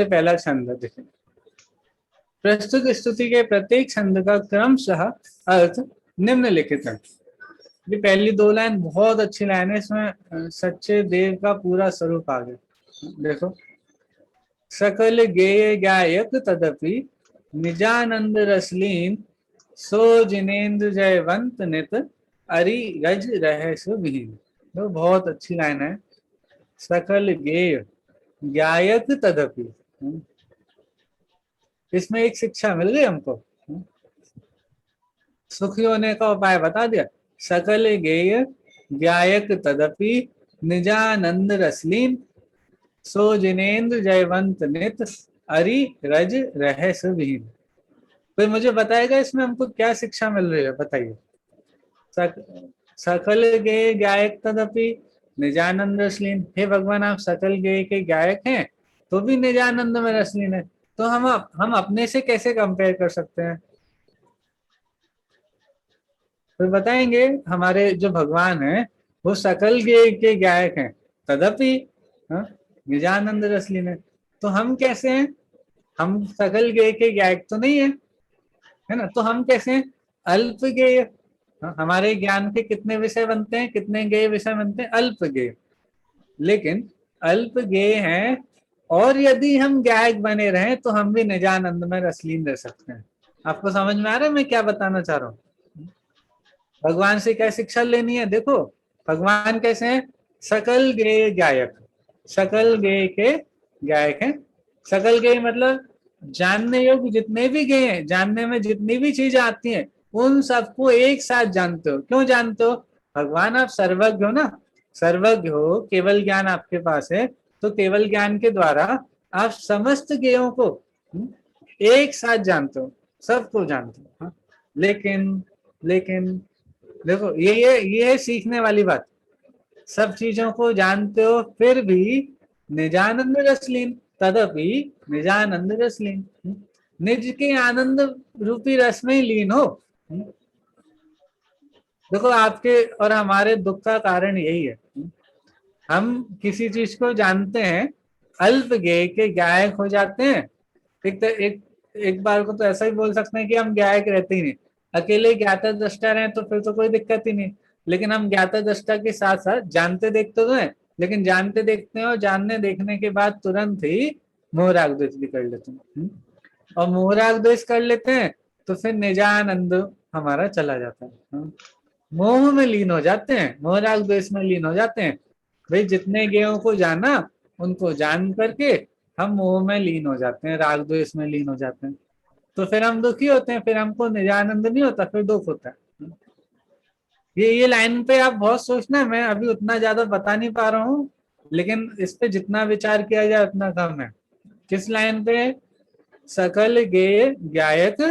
पहला छंद देखिए, प्रस्तुत स्तुति के प्रत्येक छंद का क्रमशः अर्थ निम्नलिखित है। ये पहली 2 लाइन बहुत अच्छी लाइन है, इसमें सच्चे देव का पूरा स्वरूप आ गया। देखो, सकल गेय गायक तदपि निजानंद रसलीन, सो जिनेन्द्र जयवंत नित अरि रज रह सुविहीन। तो बहुत अच्छी लाइन है। सकल गेय ज्ञायक तदपि। इसमें एक शिक्षा मिल गई हमको, सुखी होने का उपाय बता दिया। सकल गेय ज्ञायक तदपि निजानंद रसलीन सो जिनेन्द्र जयवंत नित अरि रज रहस विहीन। कोई मुझे बताएगा इसमें हमको क्या शिक्षा मिल रही है, बताइए। सकल गेय गायक तदपि निजानंद रसलीन। हे भगवान, आप सकल गेय के गायक हैं तो भी निजानंद में रसलीन है, तो हम अपने से कैसे कंपेयर कर सकते हैं? तो बताएंगे हमारे जो भगवान है वो सकल गेय के गायक हैं, तदपि निजानंद रसलीन है। तो हम कैसे हैं? हम सकल गेय के गायक तो नहीं है ना, तो हम कैसे हैं? अल्प गेय। हमारे ज्ञान के कितने विषय बनते हैं, कितने गेय विषय बनते हैं? अल्प गेय। लेकिन अल्प गेय हैं और यदि हम गायक बने रहे तो हम भी निजानंद में रसलीन रह सकते हैं। आपको समझ में आ रहा है मैं क्या बताना चाह रहा हूँ? भगवान से क्या शिक्षा लेनी है? देखो भगवान कैसे हैं? सकल गेय गायक। सकल गेय के गायक हैं। सकल गेय मतलब जानने योग्य जितने भी गेय हैं, जानने में जितनी भी चीजें आती हैं उन सबको एक साथ जानते हो। क्यों जानते हो? भगवान आप सर्वज्ञ हो ना, सर्वज्ञ हो, केवल ज्ञान आपके पास है, तो केवल ज्ञान के द्वारा आप समस्त गेयों को एक साथ जानते हो, सबको जानते हो। लेकिन लेकिन देखो ये है सीखने वाली बात। सब चीजों को जानते हो फिर भी निजानंद रसलीन तदपि निजानंद रसलीन। निज के आनंद रूपी रस में ही लीन हो। देखो आपके और हमारे दुख का कारण यही है, हम किसी चीज को जानते हैं, अल्प गेय के गायक हो जाते हैं। एक बार को तो ऐसा ही बोल सकते हैं कि हम गायक रहते ही नहीं। अकेले ज्ञाता दृष्टा रहे तो फिर तो कोई दिक्कत ही नहीं, लेकिन हम ज्ञाता दृष्टा के साथ साथ जानते देखते तो हैं, लेकिन जानते देखते हैं और जानने देखने के बाद तुरंत ही मोहराग द्वेष भी कर लेते हैं। और मोहराग द्वेष कर लेते हैं तो फिर निजानंद हमारा चला जाता है, मोह में लीन हो जाते हैं, मोहराग द्वेष में लीन हो जाते हैं। भाई जितने गेयों को जाना उनको जान करके हम मोह में लीन हो जाते हैं, राग द्वेष में लीन हो जाते हैं, तो फिर हम दुखी होते हैं, फिर हमको निजानंद नहीं होता, फिर दुख होता है। ये लाइन पे आप बहुत सोचना है, मैं अभी उतना ज्यादा बता नहीं पा रहा हूँ, लेकिन इस पे जितना विचार किया जाए उतना कम है। किस लाइन पे? सकल गेय गायक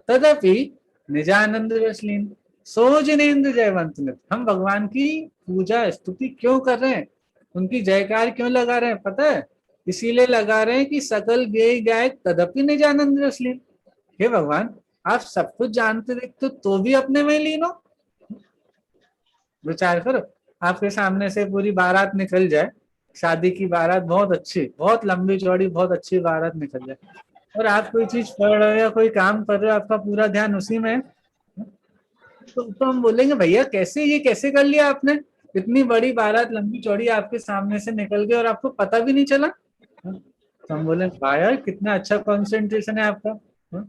तदपि निजानंद रसलीन सो जिनेन्द्र जयवंत नित। हम भगवान की पूजा स्तुति क्यों कर रहे हैं, उनकी जयकार क्यों लगा रहे हैं पता है? इसीलिए लगा रहे हैं कि सकल गेय गायक तदपि निजानंद रसलीन। हे भगवान, आप सब कुछ जानते देखते तो भी अपने में लीन हो। विचार करो, आपके सामने से पूरी बारात निकल जाए, शादी की बारात, बहुत अच्छी, बहुत लंबी चौड़ी, बहुत अच्छी बारात निकल जाए, और आप कोई चीज पढ़ रहे हो या कोई काम कर रहे हो, आपका पूरा ध्यान उसी में है, तो हम बोलेंगे भैया कैसे, ये कैसे कर लिया आपने? इतनी बड़ी बारात लंबी चौड़ी आपके सामने से निकल गई और आपको पता भी नहीं चला। तो हम बोले भाई कितना अच्छा कंसंट्रेशन है आपका।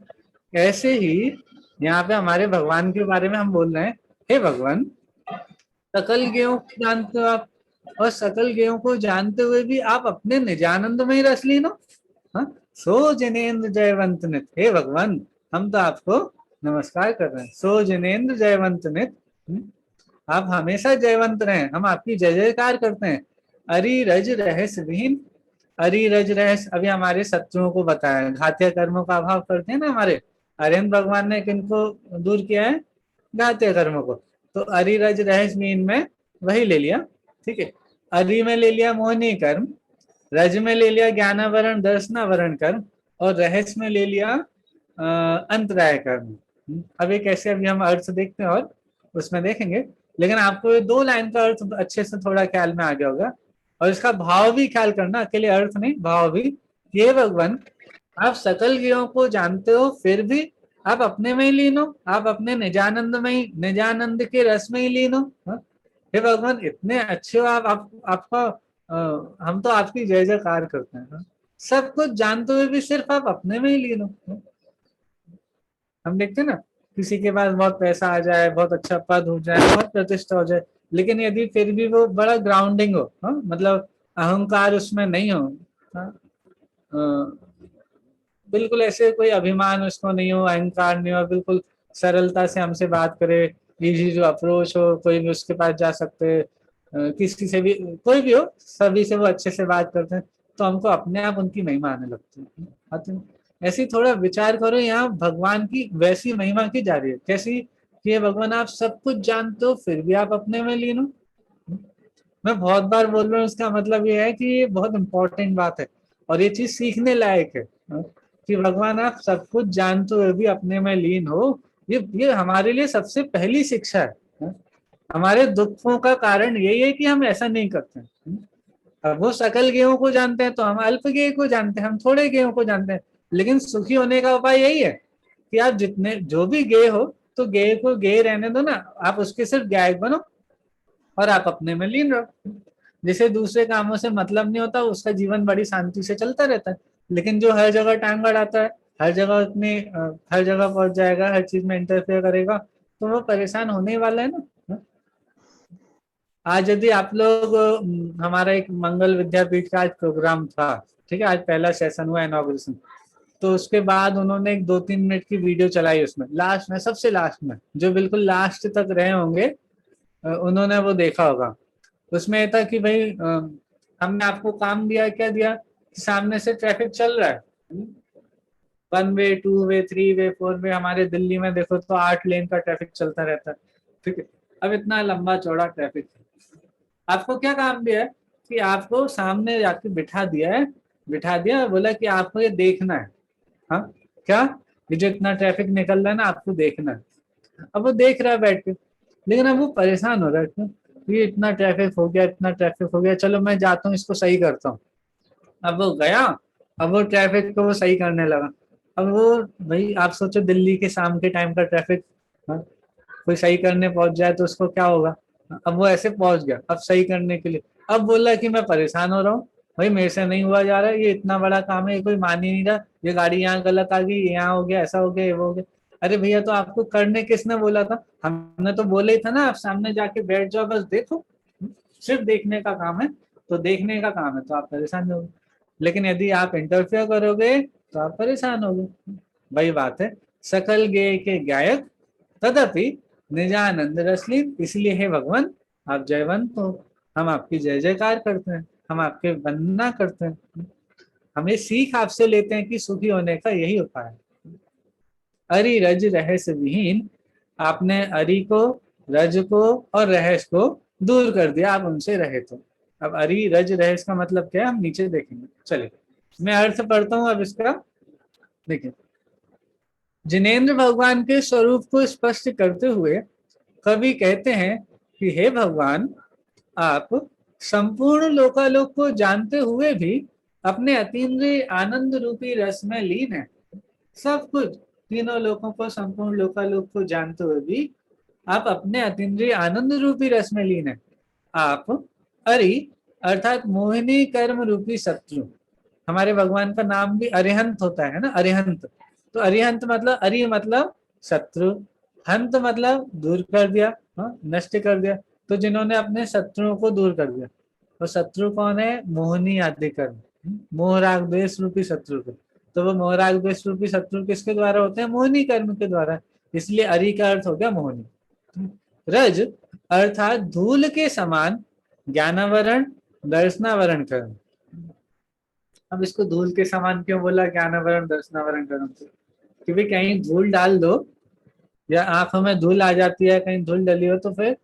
ऐसे ही यहाँ पे हमारे भगवान के बारे में हम बोल रहे हैं, हे भगवान, सकल गेयों को जानते हो आप, और सकल गेयों को जानते हुए भी आप अपने निजानंद में ही रस लीन हो। सो जिनेन्द्र जयवंत नित। हे भगवान, हम तो आपको नमस्कार कर रहे हैं, सो जिनेन्द्र जयवंत नित, आप हमेशा जयवंत रहे, हम आपकी जय जयकार करते हैं। अरि रज रहस विहीन। अरि रज रहस अभी हमारे शत्रुओं को बताया, घातीय कर्मों का अभाव करते हैं ना हमारे, अरिहंत भगवान ने किनको दूर किया है? घातीय कर्मों को। तो अरि रज रहस विहीन में वही ले लिया, ठीक है। अरि में ले लिया मोहनी कर्म, रज में ले लिया ज्ञानावरण दर्शनावरण कर्म, और रहस में ले लिया अंतराय कर्म। अब एक ऐसे अभी हम अर्थ देखते हैं और उसमें देखेंगे, लेकिन आपको ये दो लाइन का अर्थ अच्छे से थोड़ा ख्याल में आ गया होगा, और इसका भाव भी ख्याल करना, अकेले अर्थ नहीं भाव भी। ये भगवान, आप सकल गेयों को जानते हो फिर भी आप अपने में ही लीन हो, आप अपने निजानंद में ही, निजानंद के रस में ही लीन हो। हे भगवान इतने अच्छे हो आप आपका हम तो आपकी जय जयकार करते हैं। सब कुछ जानते हुए भी सिर्फ आप अपने में ही लीन हो। हम देखते हैं ना, किसी के पास बहुत पैसा आ जाए, बहुत अच्छा पद हो जाए, बहुत प्रतिष्ठा हो जाए, लेकिन यदि फिर भी वो बड़ा ग्राउंडिंग हो, मतलब अहंकार उसमें नहीं हो, हाँ, बिल्कुल ऐसे कोई अभिमान उसको नहीं हो, अहंकार नहीं हो, बिल्कुल सरलता से हमसे बात करे, इजी जो अप्रोच हो, कोई भी उसके पास जा सकते हैं, किसी से भी, कोई भी हो, सभी से वो अच्छे से बात करते हैं, तो हमको अपने आप उनकी महिमा आने लगती है। तो ऐसी थोड़ा विचार करो, यहाँ भगवान की वैसी महिमा की जा रही है, कैसी कि ये भगवान आप सब कुछ जानते हो फिर भी आप अपने में लीन हो। मैं बहुत बार बोल रहा हूँ, इसका मतलब ये है कि ये बहुत इंपॉर्टेंट बात है और ये चीज सीखने लायक है, कि भगवान आप सब कुछ जानते हुए भी अपने में लीन हो। ये हमारे लिए सबसे पहली शिक्षा है। हमारे दुखों का कारण यही है कि हम ऐसा नहीं करते हैं। अब वो सकल गेहूं को जानते हैं तो हम अल्प गेय को जानते हैं, हम थोड़े गेहूं को जानते हैं, लेकिन सुखी होने का उपाय यही है कि आप जितने जो भी गेय हो, तो गेय को गेय रहने दो ना, आप उसके सिर्फ गायक बनो और आप अपने में लीन रहो। जिसे दूसरे कामों से मतलब नहीं होता, उसका जीवन बड़ी शांति से चलता रहता है। लेकिन जो हर जगह टांग अड़ाता है, हर जगह अपनी हर जगह पहुंच जाएगा, हर चीज में इंटरफेयर करेगा, तो वो परेशान होने ही वाला है ना। आज यदि आप लोग हमारा एक मंगल विद्यापीठ का आज प्रोग्राम था, ठीक है, आज पहला सेशन हुआ इनॉग्रेशन, तो उसके बाद उन्होंने एक 2-3 मिनट की वीडियो चलाई, उसमें लास्ट में, सबसे लास्ट में, जो बिल्कुल लास्ट तक रहे होंगे उन्होंने वो देखा होगा। उसमें ये था कि भाई हमने आपको काम दिया, क्या दिया, कि सामने से ट्रैफिक चल रहा है, 1 वे, 2 वे, 3 वे, 4 वे, हमारे दिल्ली में देखो तो 8 लेन का ट्रैफिक चलता रहता है, ठीक है। अब इतना लंबा चौड़ा ट्रैफिक, आपको क्या काम दिया है कि आपको सामने जाके बिठा दिया है, बिठा दिया, बोला कि आपको ये देखना है, हाँ, क्या, ये जो इतना ट्रैफिक निकल रहा है ना, आपको देखना है। अब वो देख रहा है बैठ के, लेकिन अब वो परेशान हो रहा है, क्यों, ये इतना ट्रैफिक हो गया, इतना ट्रैफिक हो गया, चलो मैं जाता हूँ इसको सही करता हूँ। अब वो गया, अब वो ट्रैफिक को वो सही करने लगा। अब वो, भाई आप सोचो दिल्ली के शाम के टाइम का ट्रैफिक, हाँ, कोई सही करने पहुंच जाए तो उसको क्या होगा। अब वो ऐसे पहुंच गया, अब सही करने के लिए, अब बोला कि मैं परेशान हो रहा हूँ, भाई मेरे से नहीं हुआ जा रहा है, ये इतना बड़ा काम है, ये कोई मान ही नहीं रहा, ये गाड़ी यहाँ गलत आ गई, यहाँ हो गया, ऐसा हो गया, ये वो हो गया। अरे भैया, तो आपको करने किसने बोला था, हमने तो बोले ही था ना, आप सामने जाके बैठ जाओ, बस देखो, सिर्फ देखने का काम है, तो देखने का काम है तो आप परेशान होगे, लेकिन यदि आप इंटरफेयर करोगे तो आप परेशान होगे। वही बात है, सकल गेय के गायक तदपि निजानंद रसलीन, इसलिए है भगवान आप जयवंत हो, हम आपकी जय जयकार करते हैं, हम आपके वंदना करते हैं, हमें सीख आपसे लेते हैं कि सुखी होने का यही उपाय है। अरि रज रहस्य विहीन, आपने अरि को, रज को और रहस्य को दूर कर दिया, आप उनसे रहे तो। अब अरि रज रहस्य का मतलब क्या है, हम नीचे देखेंगे, चलिए मैं अर्थ पढ़ता हूं अब इसका। देखिए, जिनेन्द्र भगवान के स्वरूप को स्पष्ट करते हुए कवि कहते हैं कि हे भगवान, आप संपूर्ण लोकालोक को जानते हुए भी अपने अतीन्द्रिय आनंद रूपी रस में लीन है। सब कुछ, तीनों लोकों को, संपूर्ण लोकालोक को जानते हुए भी आप अपने अतीन्द्रिय आनंद रूपी रस में लीन है। आप अरि अर्थात मोहिनी कर्म रूपी शत्रु, हमारे भगवान का नाम भी अरिहंत होता है ना, अरिहंत, तो अरिहंत मतलब, अरि मतलब शत्रु, हंत मतलब दूर कर दिया, नष्ट कर दिया, तो जिन्होंने अपने शत्रुओं को दूर कर दिया, तो शत्रु कौन है, मोहिनी आदि कर्म, मोह राग द्वेष रूपी शत्रु को, तो वो मोह राग द्वेष रूपी शत्रु किसके द्वारा होते हैं, मोहिनी कर्म के द्वारा, इसलिए अरि का अर्थ हो गया मोहिनी। रज अर्थात धूल के समान ज्ञानावरण दर्शनावरण कर्म। अब इसको धूल के समान क्यों बोला, ज्ञानावरण दर्शनावरण कर्म से, क्योंकि कहीं धूल डाल दो या आंखों में धूल आ जाती है, कहीं धूल डली हो, तो फिर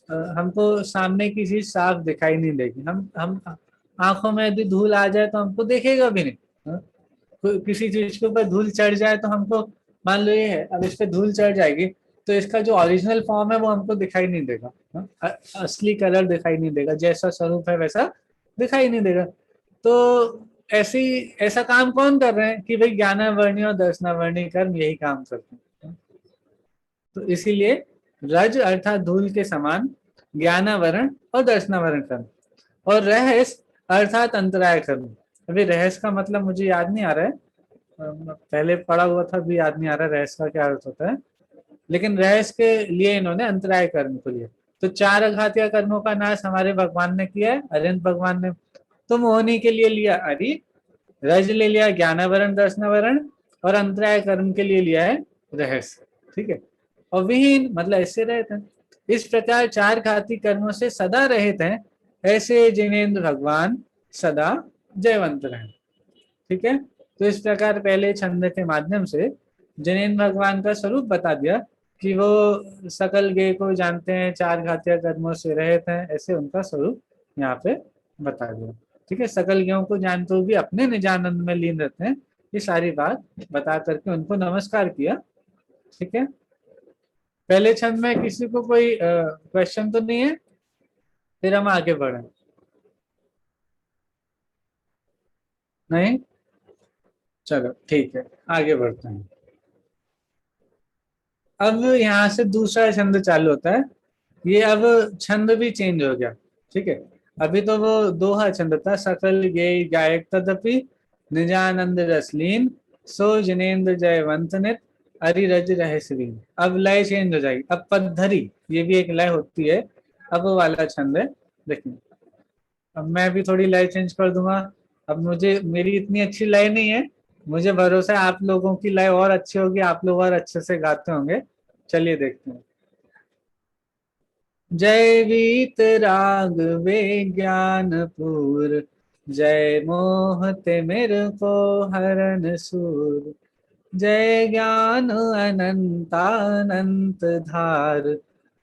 हमको सामने की चीज साफ दिखाई नहीं देगी, हम आंखों में यदि धूल आ जाए तो हमको देखेगा भी नहीं, किसी चीज के ऊपर धूल चढ़ जाए तो हमको, मान लो ये है, अब इस पे धूल चढ़ जाएगी तो इसका जो ओरिजिनल फॉर्म है वो हमको दिखाई नहीं देगा, असली कलर दिखाई नहीं देगा, जैसा स्वरूप है वैसा दिखाई नहीं देगा। तो ऐसी ऐसा काम कौन कर रहे हैं कि भाई ज्ञानावर्णी और दर्शनावर्णी कर्म यही काम करते हैं। तो इसीलिए रज अर्थात धूल के समान ज्ञानावरण और दर्शनावरण कर्म, और रहस्य अर्थात अंतराय कर्म। अभी रहस्य का मतलब मुझे याद नहीं आ रहा है, पहले पढ़ा हुआ था, भी याद नहीं आ रहा रहस्य का क्या अर्थ होता है, लेकिन रहस्य के लिए इन्होंने अंतराय कर्म को लिया। तो 4 अघातिया कर्मों का नाश हमारे भगवान ने किया है, अरिहंत भगवान ने। तो मोहिनी के लिए लिया अरि, रज ले लिया ज्ञानावरण दर्शनावरण, और अंतराय कर्म के लिए लिया है रहस्य। ठीक है, और विहीन मतलब ऐसे रहते हैं। इस प्रकार चार घाती कर्मों से सदा रहित हैं, ऐसे जिनेंद्र भगवान सदा जयवंत रहे। ठीक है, तो इस प्रकार पहले छंद के माध्यम से जिनेंद्र भगवान का स्वरूप बता दिया कि वो सकल गेय को जानते हैं, चार घातीय कर्मों से रहित हैं, ऐसे उनका स्वरूप यहाँ पे बता दिया। ठीक है, सकल गेयों को जानते हुए भी अपने निजानंद में लीन रहते हैं, ये सारी बात बता करके उनको नमस्कार किया। ठीक है, पहले छंद में किसी को कोई क्वेश्चन तो नहीं है, फिर हम आगे बढ़े। नहीं, चलो ठीक है, आगे बढ़ते हैं। अब यहाँ से दूसरा छंद चालू होता है। ये अब छंद भी चेंज हो गया। ठीक है, अभी तो वो दोहा छंद था, सकल गेय गायक तदपि निजानंद रसलीन, सो जिनेन्द्र जयवंत नित अरिरज रहस्यलीन। अब लय चेंज हो जाएगी, अब पद्धरी, ये भी एक लय होती है, अब वो वाला छंद है। देखिए, अब मैं भी थोड़ी लय चेंज कर दूंगा। अब मुझे, मेरी इतनी अच्छी लय नहीं है, मुझे भरोसा है आप लोगों की लय और अच्छी होगी, आप लोग और अच्छे से गाते होंगे। चलिए देखते हैं। जय वीत राग वे ज्ञानपुर, जय मोहते मेरे को हरन सूर, जय ज्ञान अनंतानंत धार,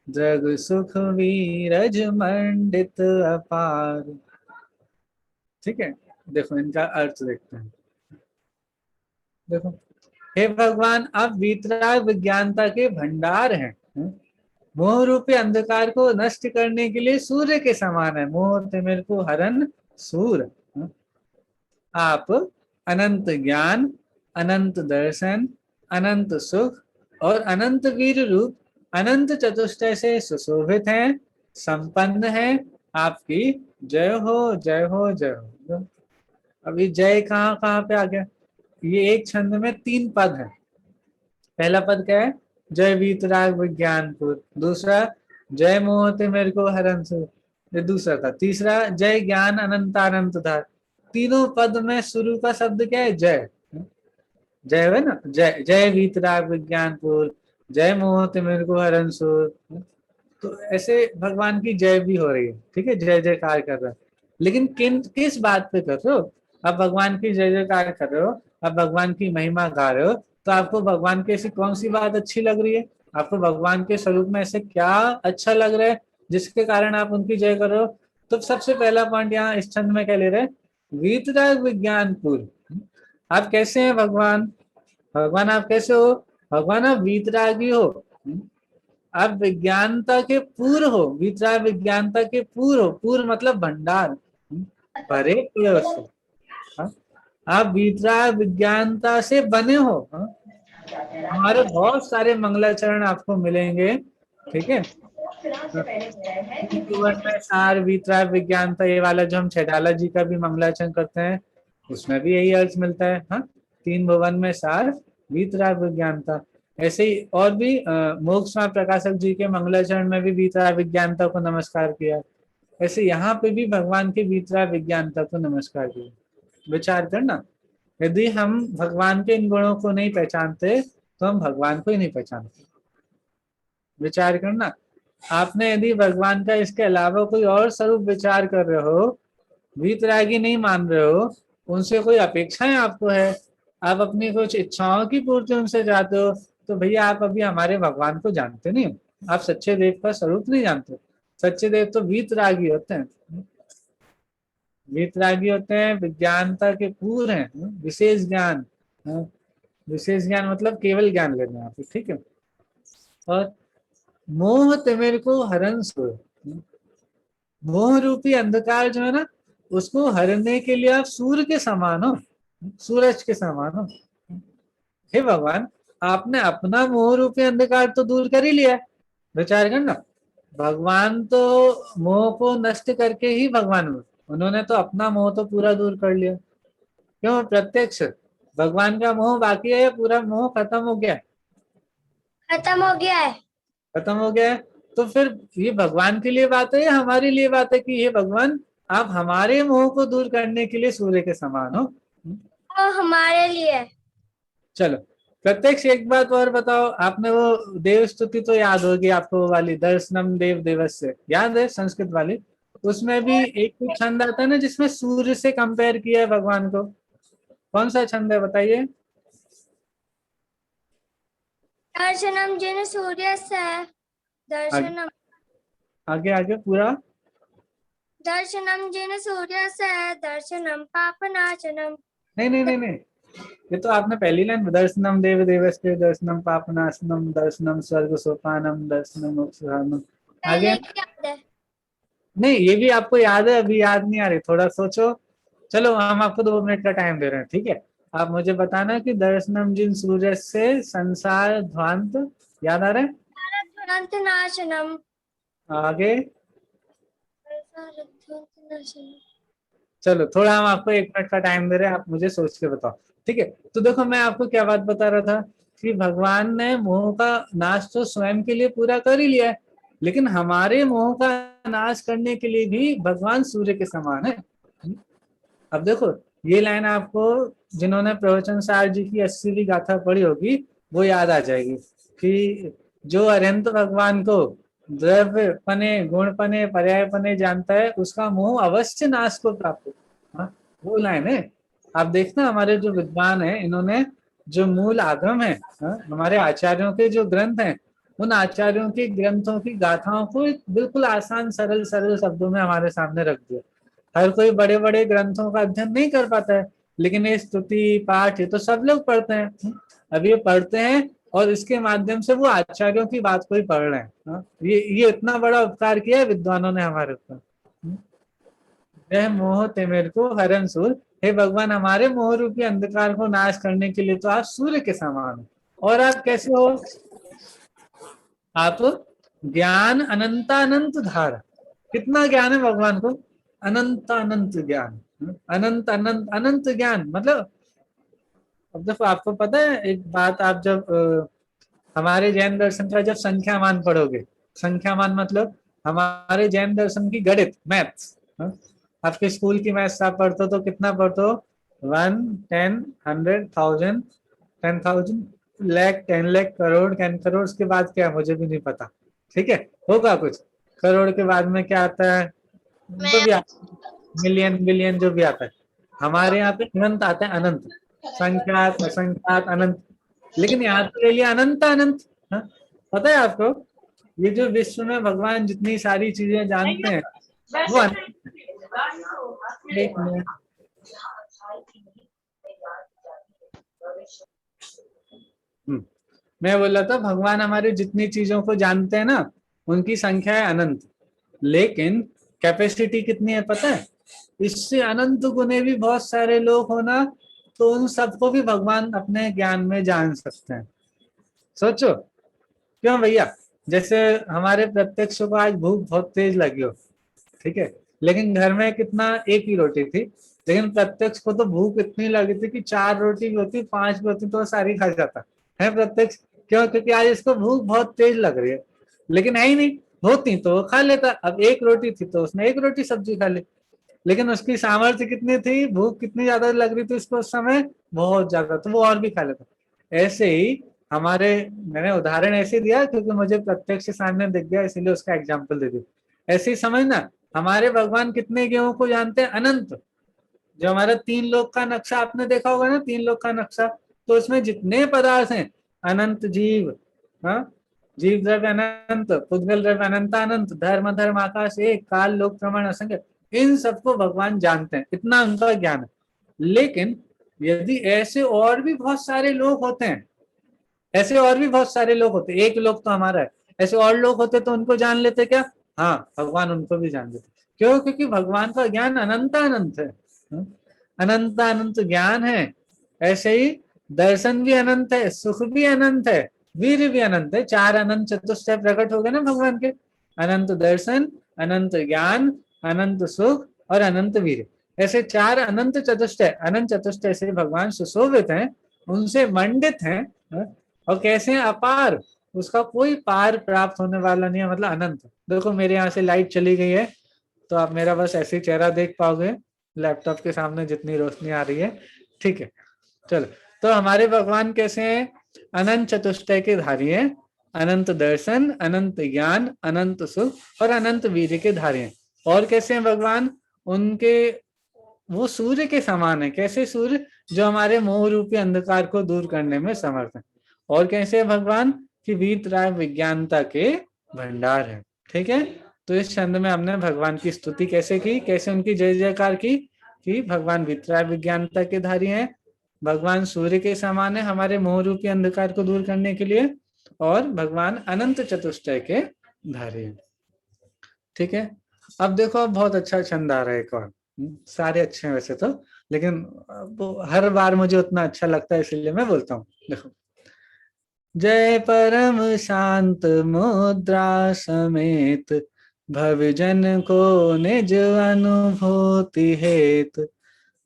जग सुख वीरज मंडित अपार। ठीक है, देखो इनका अर्थ देखते हैं। देखो, हे भगवान आप वीतराग विज्ञानता के भंडार हैं। मोह रूपी अंधकार को नष्ट करने के लिए सूर्य के समान है, मोह तिमिर को हरन सूर। आप अनंत ज्ञान, अनंत दर्शन, अनंत सुख और अनंत वीर रूप अनंत चतुष्टय से सुशोभित हैं, संपन्न हैं। आपकी जय हो, जय हो, जय हो। अभी जय कहाँ कहाँ पे आ गया? ये एक छंद में 3 पद है। पहला पद क्या है? जय वीतराग विज्ञानपुर। दूसरा, जय मोहते मेरे को हरन से, ये दूसरा था। तीसरा, जय ज्ञान अनंतानंत धार। तीनों पद में शुरू का शब्द क्या है? जय। जय है ना, जय जय वीतराग विज्ञानपुर, जय मोहते मेरे को हरन सुर। तो ऐसे भगवान की जय भी हो रही है। ठीक है, जय जयकार कर रहे हो, लेकिन किस बात पे कर रहे हो? आप भगवान की जय जयकार कर रहे हो, आप भगवान की महिमा गा रहे हो, तो आपको भगवान की ऐसी कौन सी बात अच्छी लग रही है? आपको भगवान के स्वरूप में ऐसे क्या अच्छा लग रहा है जिसके कारण आप उनकी जय कर रहे हो? तो सबसे पहला पॉइंट यहाँ इस छंद में क्या ले रहे हैं? वीतराग विज्ञानपुर। आप कैसे हैं भगवान? भगवान आप कैसे हो? भगवान आप वीतरागी हो, आप विज्ञानता के पूर्व हो। वीतराग विज्ञानता के पूर्व हो, पूर्व मतलब भंडार, भरे पूरे से। हाँ? आप वीतराग विज्ञानता से बने हो। हाँ? हमारे बहुत सारे मंगलाचरण आपको मिलेंगे। ठीक है, तीन भुवन में सार वीतराग विज्ञानता, ये वाला जो हम छैडाला जी का भी मंगलाचरण करते हैं, उसमें भी यही अर्थ मिलता है। हाँ, 3 भुवन में सार वीतराग विज्ञानता। ऐसे ही और भी मोक्ष प्रकाशक जी के मंगलाचरण में भी वीतराग विज्ञानता को नमस्कार किया। ऐसे यहाँ पे भी भगवान की वीतराग विज्ञानता को नमस्कार किया। विचार करना, यदि हम भगवान के इन गुणों को नहीं पहचानते तो हम भगवान को ही नहीं पहचानते। विचार करना, आपने यदि भगवान का इसके अलावा कोई और स्वरूप विचार कर रहे हो, वीतरागी नहीं मान रहे हो, उनसे कोई अपेक्षाएं आपको है, आप अपनी कुछ इच्छाओं की पूर्ति उनसे चाहते हो, तो भैया आप अभी हमारे भगवान को जानते नहीं हो, आप सच्चे देव का स्वरूप नहीं जानते। सच्चे देव तो वीतरागी होते हैं। वीतरागी होते हैं, विज्ञानता के पूर्ण हैं, विशेष ज्ञान। विशेष ज्ञान मतलब केवल ज्ञान लेना आप। ठीक है, और मोह तिमिर को हरन सुर। मोह रूपी अंधकार जो है ना, उसको हरने के लिए आप सूर्य के समान हो, सूरज के समान हो। हे भगवान, आपने अपना मोह रूपी अंधकार तो दूर कर ही लिया है। विचार करना, भगवान तो मोह को नष्ट करके ही भगवान हुए, उन्होंने तो अपना मोह तो पूरा दूर कर लिया। क्यों? प्रत्यक्ष भगवान का मोह बाकी है या पूरा मोह खत्म हो गया? खत्म हो गया है। खत्म हो गया है। तो फिर ये भगवान के लिए बात है या हमारे लिए बात है कि ये भगवान आप हमारे मोह को दूर करने के लिए सूर्य के समान हो। वो हमारे लिए। चलो प्रत्यक्ष एक बात और बताओ, आपने वो देव स्तुति तो याद होगी आपको, वो वाली दर्शनम देव देवस्य याद है, संस्कृत वाली। उसमें भी एक कुछ छंद आता है ना जिसमें सूर्य से कंपेयर किया है भगवान को। कौन सा छंद है बताइए? दर्शनम जिन सूर्य से आगे दर्शनम आगे आगे पूरा। दर्शनम जिन सूर्य से दर्शनम पापनाशनम। नहीं नहीं नहीं नहीं, ये तो आपने पहली लाइन, दर्शनम देव देवस्य दर्शनम पापनाशनम दर्शनम स्वर्ग सोपानम दर्शनम मोक्षधामम। पहले आगे की याद है। नहीं, ये भी आपको याद है, अभी याद नहीं आ रही, थोड़ा सोचो। चलो हम आपको 2 मिनट का टाइम दे रहे हैं, ठीक है। आप मुझे बताना कि दर्शनम जिन सूर्य से संसार ध्वांत, याद आ रहा है? तुरंत नाशनम। आगे चलो थोड़ा हम आपको 1 मिनट का टाइम दे रहे हैं, आप मुझे सोच के बताओ, ठीक है। तो देखो मैं आपको क्या बात बता रहा था कि भगवान ने मोह का नाश तो स्वयं के लिए पूरा कर ही लिया है, लेकिन हमारे मोह का नाश करने के लिए भी भगवान सूर्य के समान है। अब देखो ये लाइन आपको, जिन्होंने प्रवचन सार जी की 80वीं गाथा पढ़ी होगी वो याद आ जाएगी कि जो अनंत भगवान को द्रव्य पने गुण पने पर्याय पने जानता है उसका मोह अवश्य नाश को प्राप्त हो। हाँ, वो लाइन है। आप देखना हमारे जो विद्वान है इन्होंने जो मूल आगम है, हमारे आचार्यों के जो ग्रंथ हैं, उन आचार्यों के ग्रंथों की गाथाओं को बिल्कुल आसान सरल सरल शब्दों में हमारे सामने रख दिया। हर कोई बड़े बड़े ग्रंथों का अध्ययन नहीं कर पाता है, लेकिन ये स्तुति पाठ ये तो सब लोग पढ़ते हैं। अब ये पढ़ते हैं और इसके माध्यम से वो आचार्यों की बात को ही पढ़ रहे हैं। ये इतना बड़ा उपकार किया है विद्वानों ने हमारे ऊपर। यह मोह ते मेरे को हरण सूर, हे भगवान हमारे मोह रूपी अंधकार को नाश करने के लिए तो आप सूर्य के समान हो। और आप कैसे हो? आप ज्ञान अनंतानंत धारा। कितना ज्ञान है भगवान को? अनंत अनंत ज्ञान। अनंत अनंत अनंत ज्ञान मतलब, अब देखो आपको पता है एक बात, आप जब हमारे जैन दर्शन का जब संख्यामान पढ़ोगे, संख्यामान मतलब हमारे जैन दर्शन की गणित मैथ्स, आपके स्कूल की मैथ्स आप पढ़ते हो तो कितना पढ़ते हो? 1, 10, 100, 1000, 10,000, लाख, 10 लाख, करोड़, 10 करोड़, उसके बाद क्या है मुझे भी नहीं पता, ठीक है। होगा कुछ करोड़ के बाद में क्या आता है, जो भी मिलियन बिलियन जो भी आता है। हमारे यहाँ पे अनंत आता है, अनंत, संख्यात असंख्यात अनंत। लेकिन यहाँ तो ले लिया अनंत अनंत। पता है आपको ये जो विश्व में भगवान जितनी सारी चीजें जानते हैं वो अनंत है। एक मिनट, मैं बोल रहा था भगवान हमारे जितनी चीजों को जानते हैं ना उनकी संख्या है अनंत, लेकिन कैपेसिटी कितनी है पता है? इससे अनंत गुने भी बहुत सारे लोग होना, तो उन सबको भी भगवान अपने ज्ञान में जान सकते हैं। सोचो क्यों भैया, जैसे हमारे प्रत्यक्ष को आज भूख बहुत तेज लगी हो, ठीक है, लेकिन घर में कितना, एक ही रोटी थी, लेकिन प्रत्यक्ष को तो भूख इतनी लगी थी कि 4 रोटी भी होती 5 भी होती तो सारी खा जाता है प्रत्यक्ष। क्यों? क्योंकि आज इसको भूख बहुत तेज लग रही है, लेकिन है ही नहीं, होती तो वो खा लेता। अब एक रोटी थी तो उसने एक रोटी सब्जी खा ली, लेकिन उसकी सामर्थ्य कितनी थी, भूख कितनी ज्यादा लग रही थी उसको उस समय, बहुत ज्यादा, तो वो और भी खा लेता। ऐसे ही हमारे, मैंने उदाहरण ऐसे दिया क्योंकि मुझे प्रत्यक्ष सामने दिख गया इसलिए उसका एग्जाम्पल दे दिया। ऐसे ही समझना हमारे भगवान कितने गेहूं को जानते हैं, अनंत। जो हमारा 3 लोक का नक्शा आपने देखा होगा ना, 3 लोक का नक्शा, तो उसमें जितने पदार्थ हैं, अनंत जीव, हाँ, जीव द्रव्य अनंत, पुद्गल द्रव्य अनंत अनंत, धर्म धर्म आकाश एक, काल लोक प्रमाण असंख्य, इन सबको भगवान जानते हैं, इतना उनका ज्ञान है। लेकिन यदि ऐसे और भी बहुत सारे लोग होते हैं, ऐसे और भी बहुत सारे लोग होते, एक लोग तो हमारा है, ऐसे और लोग होते तो उनको जान लेते क्या? हाँ, भगवान उनको भी जान लेते। क्यों? क्योंकि भगवान का ज्ञान अनंत अनंत है, अनंत अनंत ज्ञान है। ऐसे ही दर्शन भी अनंत है, सुख भी अनंत है, वीर भी अनंत है। 4 अनंत चतुष्टय प्रकट हो गए ना भगवान के, अनंत दर्शन, अनंत ज्ञान, अनंत सुख और अनंत वीर। ऐसे 4 अनंत चतुष्टय, अनंत चतुष्टय से भगवान सुशोभित हैं, उनसे मंडित हैं, और कैसे हैं? अपार, उसका कोई पार प्राप्त होने वाला नहीं है, मतलब अनंत। देखो मेरे यहाँ से लाइट चली गई है, तो आप मेरा बस ऐसे ही चेहरा देख पाओगे लैपटॉप के सामने जितनी रोशनी आ रही है, ठीक है। चलो, तो हमारे भगवान कैसे हैं? अनंत चतुष्टय के धारी हैं, अनंत दर्शन, अनंत ज्ञान, अनंत सुख और अनंत वीर्य के धारी हैं। और कैसे हैं भगवान? उनके वो सूर्य के समान है। कैसे सूर्य? जो हमारे मोह रूपी अंधकार को दूर करने में समर्थ है। और कैसे है भगवान? कि वीतराग विज्ञानता के भंडार है, ठीक है। तो इस छंद में हमने भगवान की स्तुति कैसे की, कैसे उनकी जय जयकार की, कि भगवान वीतराग विज्ञानता के धारी हैं, भगवान सूर्य के समान है हमारे मोह रूपी अंधकार को दूर करने के लिए, और भगवान अनंत चतुष्टय के धारी हैं, ठीक है। अब देखो, अब बहुत अच्छा छंद आ रहा है एक और। सारे अच्छे हैं वैसे तो, लेकिन वो हर बार मुझे उतना अच्छा लगता है इसलिए मैं बोलता हूँ। देखो, जय परम शांत मुद्रा समेत, भवजन को निज अनुभूति हेत,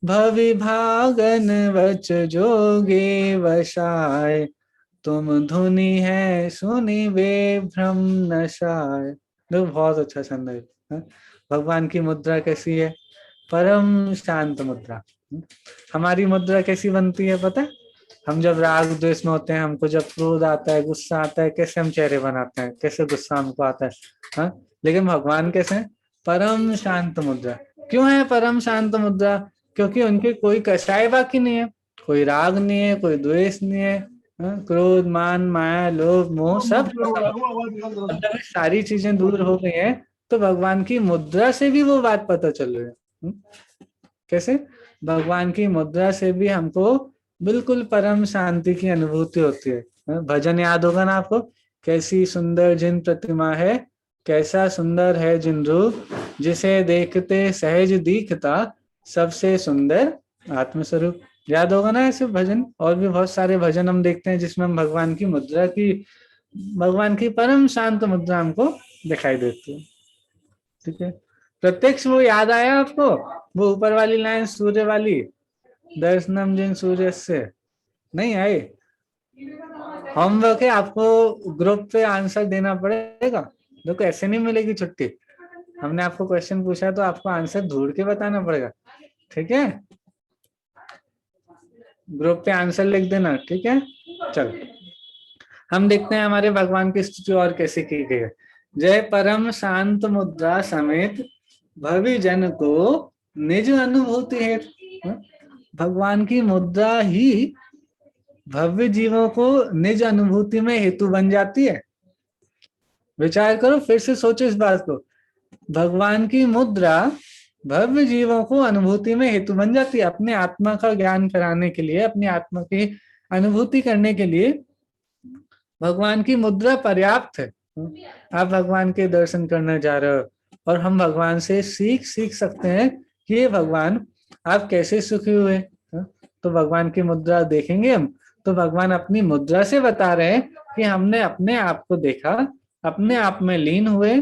भवि भागन वच जोगे वशाय, तुम धुनि है सुनि वे भ्रम नशाय। देखो, बहुत अच्छा छंद है। भगवान की मुद्रा कैसी है? परम शांत मुद्रा। हमारी मुद्रा कैसी बनती है पता है? हम जब राग द्वेष में होते हैं, हमको जब क्रोध आता है, गुस्सा आता है, कैसे हम चेहरे बनाते हैं, कैसे गुस्सा हमको आता है, हाँ? लेकिन भगवान कैसे हैं? परम शांत मुद्रा। क्यों है परम शांत मुद्रा? क्योंकि उनके कोई कषाय बाकी नहीं है, कोई राग नहीं है, कोई द्वेष नहीं है, क्रोध मान माया लोभ मोह सब मतलब सारी चीजें दूर हो गई हैं। तो भगवान की मुद्रा से भी वो बात पता चल रही है। कैसे? भगवान की मुद्रा से भी हमको बिल्कुल परम शांति की अनुभूति होती है। भजन याद होगा ना आपको? कैसी सुंदर जिन प्रतिमा है, कैसा सुंदर है जिन रूप, जिसे देखते सहज दीखता, सबसे सुंदर आत्मस्वरूप। याद होगा ना ऐसे भजन? और भी बहुत सारे भजन हम देखते हैं जिसमें हम भगवान की मुद्रा की, भगवान की परम शांत मुद्रा हमको दिखाई देती है, ठीक है। प्रत्यक्ष वो याद आया आपको? वो ऊपर वाली लाइन सूर्य वाली, दर्शनम जिन सूर्य से, नहीं आए? होमवर्क है, आपको ग्रुप पे आंसर देना पड़ेगा। देखो, ऐसे नहीं मिलेगी छुट्टी। हमने आपको क्वेश्चन पूछा तो आपको आंसर ढूंढ के बताना पड़ेगा, ठीक है। ग्रुप पे आंसर लिख देना, ठीक है। चलो, हम देखते हैं हमारे भगवान की स्तुति और कैसे की गई है। जय परम शांत मुद्रा समेत, भवि जन को निज अनुभूति है। भगवान की मुद्रा ही भव्य जीवों को निज अनुभूति में हेतु बन जाती है। विचार करो, फिर से सोचो इस बात को। भगवान की मुद्रा भव्य जीवों को अनुभूति में हेतु बन जाती है। अपने आत्मा का ज्ञान कराने के लिए, अपनी आत्मा की अनुभूति करने के लिए भगवान की मुद्रा पर्याप्त है। आप भगवान के दर्शन करने जा रहे हो और हम भगवान से सीख सकते हैं कि ये भगवान आप कैसे सुखी हुए। तो भगवान की मुद्रा देखेंगे हम, तो भगवान अपनी मुद्रा से बता रहे हैं कि हमने अपने आप को देखा, अपने आप में लीन हुए,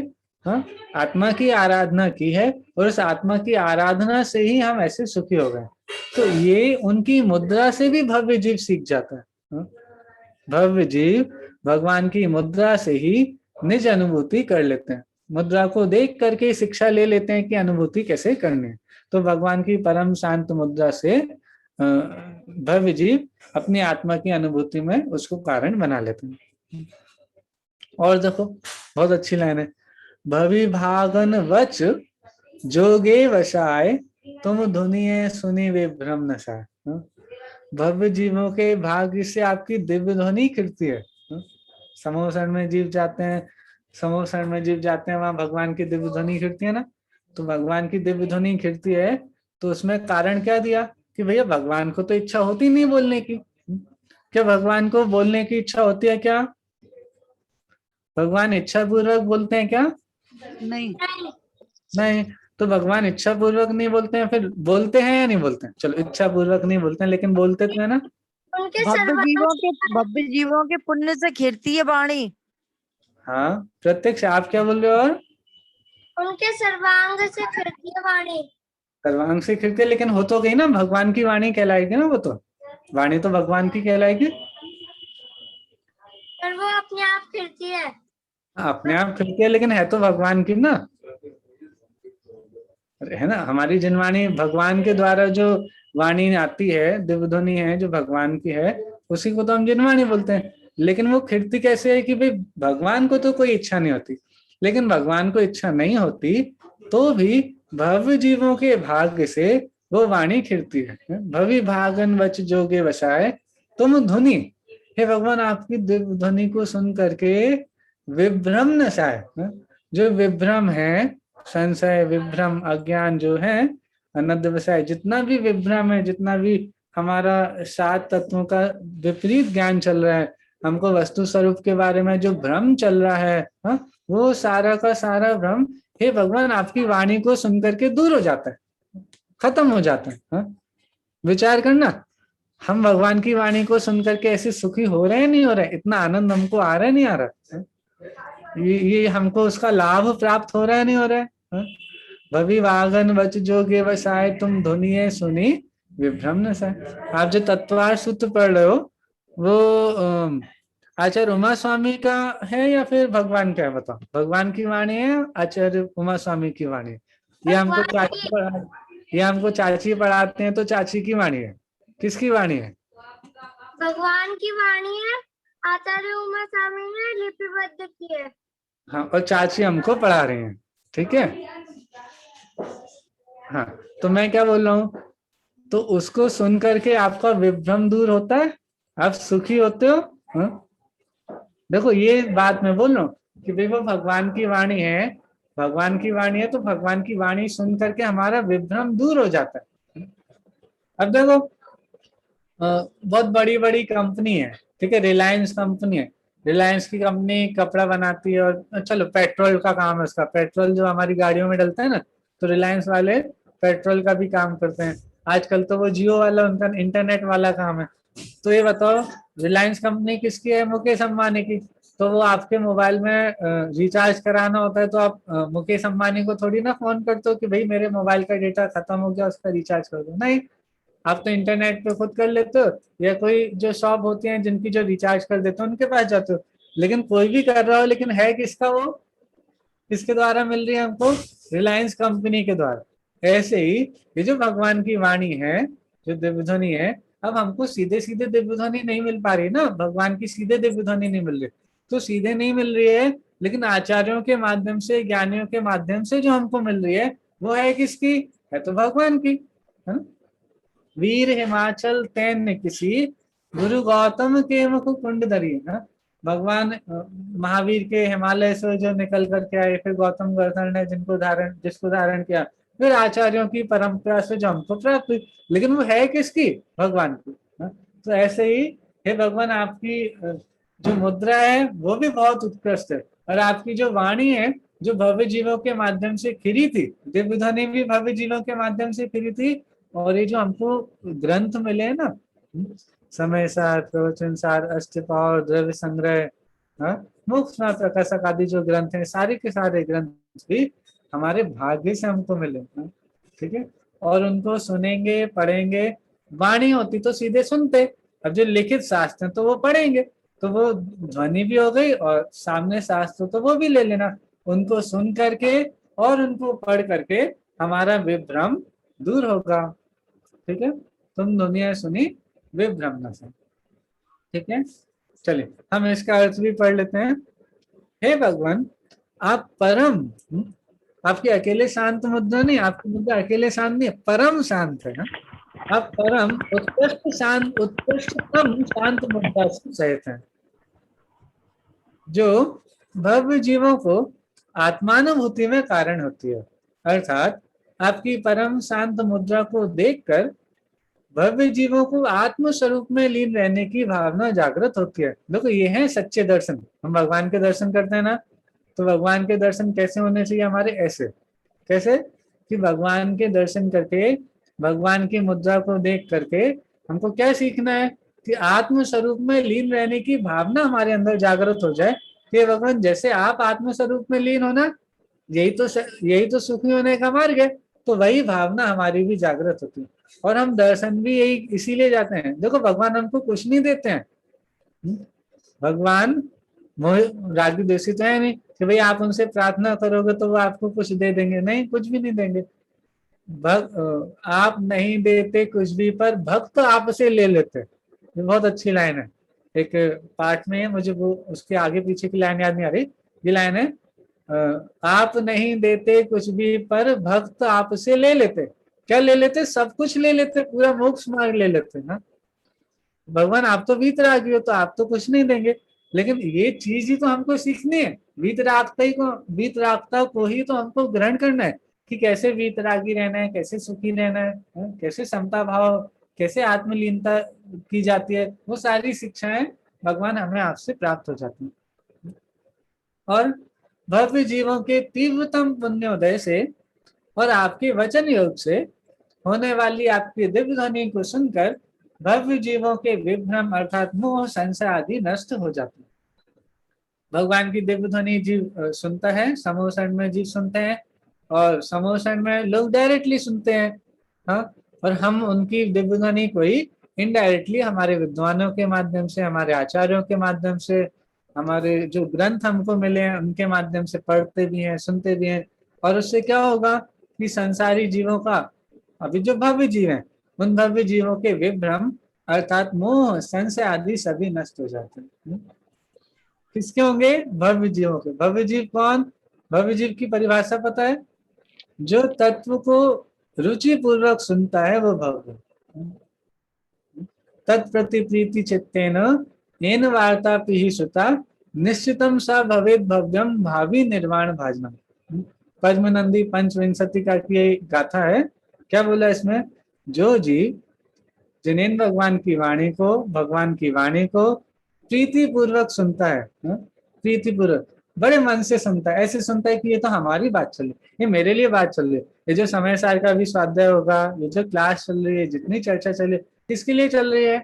आत्मा की आराधना की है, और उस आत्मा की आराधना से ही हम ऐसे सुखी हो गए। तो ये उनकी मुद्रा से भी भव्य जीव सीख जाता है। भव्य जीव भगवान की मुद्रा से ही निज अनुभूति कर लेते हैं। मुद्रा को देख करके शिक्षा ले लेते हैं कि अनुभूति कैसे करनी है। तो भगवान की परम शांत मुद्रा से भव्य जीव अपनी आत्मा की अनुभूति में उसको कारण बना लेते हैं। और देखो, बहुत अच्छी लाइन है, भवि भागन वच जोगे वशाय, तुम धुनिये सुनी वे भ्रम नशाय। भव्य जीवों के भाग्य से आपकी दिव्य ध्वनि खिलती है। समोसण में जीव जाते हैं, समोसण में जीव जाते हैं, वहां भगवान की दिव्य ध्वनि खिलती है ना। तो भगवान की दिव्य ध्वनि खिलती है, तो उसमें कारण क्या दिया कि भैया भगवान को तो इच्छा होती नहीं बोलने की। क्या भगवान को बोलने की इच्छा होती है क्या? भगवान इच्छा पूर्वक बोलते हैं क्या? नहीं। नहीं। तो भगवान इच्छा पूर्वक नहीं बोलते हैं, फिर बोलते हैं या नहीं बोलते हैं? चलो, इच्छा पूर्वक नहीं बोलते हैं, लेकिन बोलते तो है ना। उनके भव्य जीवों के पुण्य से खिरती है वाणी। हाँ, प्रत्यक्ष आप क्या बोल रहे हो? और उनके सर्वांग से खिलती है वाणी। सर्वांग से खिलती है, लेकिन हो तो गई ना, भगवान की वाणी कहलाएगी ना। वो तो वाणी तो भगवान की कहलाएगी, पर वो अपने आप खिलती है। अपने आप खिलती है, लेकिन है तो भगवान की ना। है ना, हमारी जिनवाणी भगवान के द्वारा जो वाणी आती है, दिव्य ध्वनि है जो भगवान की है, उसी को तो हम जिनवाणी बोलते हैं। लेकिन वो खिड़ती कैसे है कि भाई भगवान को तो कोई इच्छा नहीं होती, लेकिन भगवान को इच्छा नहीं होती तो भी भव्य जीवों के भाग्य से वो वाणी खिड़ती है। भवि भागन वच जोगे वसाए तुम धुनि, हे भगवान आपकी दिव्य ध्वनि को सुन करके विभ्रम नसाए, जो विभ्रम है, संशय विभ्रम अज्ञान जो है, अनध्यवसाय, जितना भी विभ्रम है, जितना भी हमारा सात तत्वों का विपरीत ज्ञान चल रहा है, हमको वस्तु स्वरूप के बारे में जो भ्रम चल रहा है, वो सारा का सारा भ्रम हे भगवान आपकी वाणी को सुनकर के दूर हो जाता है, खत्म हो जाता है। विचार करना, हम भगवान की वाणी को सुनकर के ऐसे सुखी हो रहे हैं नहीं हो रहे, इतना आनंद हमको आ रहा है नहीं आ रहा, ये हमको उसका लाभ प्राप्त हो रहा है नहीं हो रहा है। भवि वागन वच जोगे वसाए तुम धुनिये सुनी विभ्रम न साए। आप जो तत्वार सूत्र पढ़ रहे हो वो आचार्य उमा स्वामी का है या फिर भगवान का है, बताओ। भगवान की वाणी है, आचार्य उमा स्वामी की वाणी है? ये हमको भगवान चाची पढ़ा, ये हमको चाची पढ़ाते हैं तो चाची की वाणी है, किसकी वाणी है? भगवान की वाणी है, आचार्य उमा स्वामी ने लिपिबद्ध की है। हाँ, और चाची हमको पढ़ा रही हैं, ठीक है। हाँ, तो मैं क्या बोल रहा हूँ, तो उसको सुन करके आपका विभ्रम दूर होता है, आप सुखी होते हो। हाँ? देखो ये बात मैं बोल रहा हूँ कि देखो भगवान की वाणी है, भगवान की वाणी है तो भगवान की वाणी सुन करके हमारा विभ्रम दूर हो जाता है। अब देखो बहुत बड़ी बड़ी कंपनी है, ठीक है, रिलायंस कंपनी है, रिलायंस की कंपनी कपड़ा बनाती है, और चलो पेट्रोल का काम है उसका, पेट्रोल जो हमारी गाड़ियों में डलता है ना, तो रिलायंस वाले पेट्रोल का भी काम करते हैं। आजकल तो वो जियो वाला उनका इंटरनेट वाला काम है। तो ये बताओ रिलायंस कंपनी किसकी है? मुकेश अंबानी की। तो वो आपके मोबाइल में रिचार्ज कराना होता है तो आप मुकेश अंबानी को थोड़ी ना फोन करते हो कि भाई मेरे मोबाइल का डेटा खत्म हो गया उसका रिचार्ज कर दो, नहीं, आप तो इंटरनेट पे खुद कर लेते हो, या कोई जो शॉप होती है जिनकी जो रिचार्ज कर देते हो उनके पास जाते हो। लेकिन कोई भी कर रहा हो, लेकिन है किसका वो, किसके द्वारा मिल रही है हमको? रिलायंस कंपनी के द्वारा। ऐसे ही ये जो भगवान की वाणी है, जो दिव्य ध्वनि है, अब हमको सीधे सीधे दिव्य ध्वनि नहीं मिल पा रही ना, भगवान की सीधे दिव्य ध्वनि नहीं मिल रही, तो सीधे नहीं मिल रही है, लेकिन आचार्यों के माध्यम से, ज्ञानियों के माध्यम से जो हमको मिल रही है वो है किसकी? है तो भगवान की, है ना। वीर हिमाचल तैन्य किसी, गुरु गौतम के मुख कुंड धरी, है। भगवान महावीर के हिमालय से जो निकल करके आए, फिर गौतम गर्दन ने जिसको धारण किया, फिर आचार्यों की परंपरा से जो हमको प्राप्त हुई, लेकिन वो है किसकी? भगवान की। तो ऐसे ही हे भगवान आपकी जो मुद्रा है वो भी बहुत उत्कृष्ट है, और आपकी जो वाणी है जो भव्य जीवों के माध्यम से खिरी थी, दिव्य ध्वनि भी भव्य जीवों के माध्यम से खिरी थी, और ये जो हमको ग्रंथ मिले हैं ना, समय सार, प्रवचन सार, अष्टपाव, द्रव्य संग्रह, मोक्ष प्रकाशक आदि जो ग्रंथ हैं, सारे के सारे ग्रंथ भी हमारे भाग्य से हमको मिले, ठीक है। और उनको सुनेंगे, पढ़ेंगे, वाणी होती तो सीधे सुनते, अब जो लिखित शास्त्र तो वो पढ़ेंगे, तो वो ध्वनि भी हो गई, और सामने शास्त्र तो वो भी ले लेना, उनको सुन करके और उनको पढ़ करके हमारा विभ्रम दूर होगा, ठीक है। तुम दुनिया सुनी विभ्रम न से, ठीक है। चलिए हम इसका अर्थ भी पढ़ लेते हैं। हे भगवान आप परम, आपकी अकेले शांत मुद्रा नहीं, आपकी मुद्रा अकेले शांत नहीं है, परम शांत है, आप परम उत्कृष्ट शांत, उत्कृष्टतम शांत मुद्रा से सहित है, जो भव्य जीवों को आत्मानुभूति में कारण होती है। अर्थात आपकी परम शांत मुद्रा को देखकर भव्य जीवों को आत्म स्वरूप में लीन रहने की भावना जागृत होती है। देखो ये है सच्चे दर्शन। हम भगवान के दर्शन करते हैं ना, तो भगवान के दर्शन कैसे होने चाहिए हमारे? ऐसे, कैसे कि भगवान के दर्शन करके, भगवान की मुद्रा को देख करके हमको क्या सीखना है कि आत्म स्वरूप में लीन रहने की भावना हमारे अंदर जागृत हो जाए कि भगवान जैसे आप आत्म स्वरूप में लीन होना, यही तो सुखी होने का मार्ग है। तो वही भावना हमारी भी जागृत होती है, और हम दर्शन भी यही इसीलिए जाते हैं। देखो भगवान हमको कुछ नहीं देते हैं, भगवान रागी द्वेषी तो है नहीं कि भाई आप उनसे प्रार्थना करोगे तो वो आपको कुछ दे देंगे, नहीं, कुछ भी नहीं देंगे। आप नहीं देते कुछ भी पर भक्त आपसे ले लेते। ये बहुत अच्छी लाइन है, एक पार्ट में है, मुझे वो उसके आगे पीछे की लाइन याद नहीं आ रही। ये लाइन है, आप नहीं देते कुछ भी पर भक्त आपसे ले लेते। क्या ले लेते? सब कुछ ले लेते, पूरा मोक्ष मार्ग ले लेते ना। भगवान आप तो वीतरागी हो, तो आप तो कुछ नहीं देंगे, लेकिन ये चीज ही तो हमको सीखनी है। वीतरागता को ही तो हमको ग्रहण करना है कि कैसे वीतरागी रहना है, कैसे सुखी रहना है, कैसे समता भाव, कैसे आत्मलीनता की जाती है। वो सारी शिक्षाएं भगवान हमें आपसे प्राप्त हो जाती है। और भव्य जीवों के तीव्रतम पुण्योदय से और आपके वचन योग से होने वाली आपकी दिव्य ध्वनि को सुनकर भव्य जीवों के विभ्रम अर्थात मोह संशय आदि नष्ट हो जाते हैं। भगवान की दिव्य ध्वनि जीव सुनता है, समोषण में जीव सुनते हैं, और समोषण में लोग डायरेक्टली सुनते हैं। हाँ, और हम उनकी दिव्य ध्वनि को ही इनडायरेक्टली हमारे विद्वानों के माध्यम से, हमारे आचार्यों के माध्यम से, हमारे जो ग्रंथ हमको मिले हैं उनके माध्यम से पढ़ते भी हैं, सुनते भी हैं। और उससे क्या होगा कि संसारी जीवों का, अभी जो भव्य जीव हैं, उन भव्य जीवों के विभ्रम अर्थात मोह संशय आदि सभी नष्ट हो जाते हैं। किसके होंगे? भव्य जीवों के। भव्य जीव कौन? भव्य जीव की परिभाषा पता है? जो तत्व को रुचि पूर्वक सुनता है वो भव्य। तत्प्रति प्रीति चित्तेन येन वार्तापि श्रुता निश्चितम सा भवेत भव्यम भावी निर्वाण भाजनम। पद्मनंदी पंचविंशति का की गाथा है। क्या बोला इसमें? जो जीव जिन्हें भगवान की वाणी को प्रीति पूर्वक सुनता है, प्रीति पूर्वक बड़े मन से सुनता है, ऐसे सुनता है कि ये तो हमारी बात चल रही, ये मेरे लिए बात चल रही है। ये जो समय सार का भी स्वाध्याय होगा, ये जो क्लास चल रही है, जितनी चर्चा चल रही है, किसके लिए चल रही है?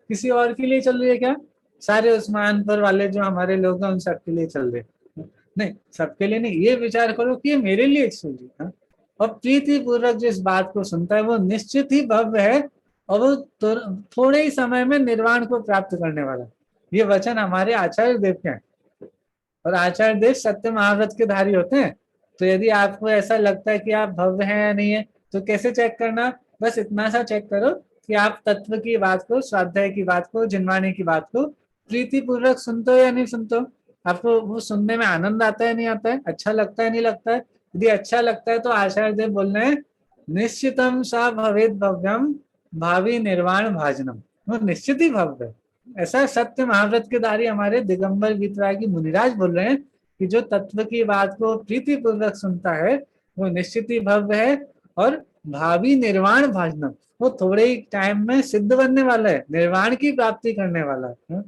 किसी और के लिए चल रही है क्या? सारे उस्मान पर वाले जो हमारे लोग हैं उन सबके लिए चल रहे हैं? नहीं, सबके लिए नहीं। ये विचार करो कि ये मेरे लिए चल रही है। और प्रीति पूर्वक जिस बात को सुनता है वो निश्चित ही भव्य है, और वो थोड़े ही समय में निर्वाण को प्राप्त करने वाला। ये वचन हमारे आचार्य देव के हैं, और आचार्य देव सत्य महाव्रत के धारी होते हैं। तो यदि आपको ऐसा लगता है कि आप भव्य हैं या नहीं है, तो कैसे चेक करना? बस इतना सा चेक करो कि आप तत्व की बात को, स्वाध्याय की बात को, जिनवाणी की बात को प्रीति पूर्वक सुनते हो या नहीं सुनते हो। आपको वो सुनने में आनंद आता है नहीं आता है, अच्छा लगता है नहीं लगता है? यदि अच्छा लगता है तो आचार्य देव बोल रहे हैं निश्चितम सा भवेत भव्यम भावी निर्वाण भाजनम। वो निश्चित ही भव्य है। ऐसा सत्य महाव्रत के धारी हमारे दिगंबर वीतरागी मुनिराज बोल रहे हैं कि जो तत्व की बात को प्रीति पूर्वक सुनता है वो निश्चित ही भव्य है, और भावी निर्वाण भाजनम, वो थोड़े ही टाइम में सिद्ध बनने वाला है, निर्वाण की प्राप्ति करने वाला है।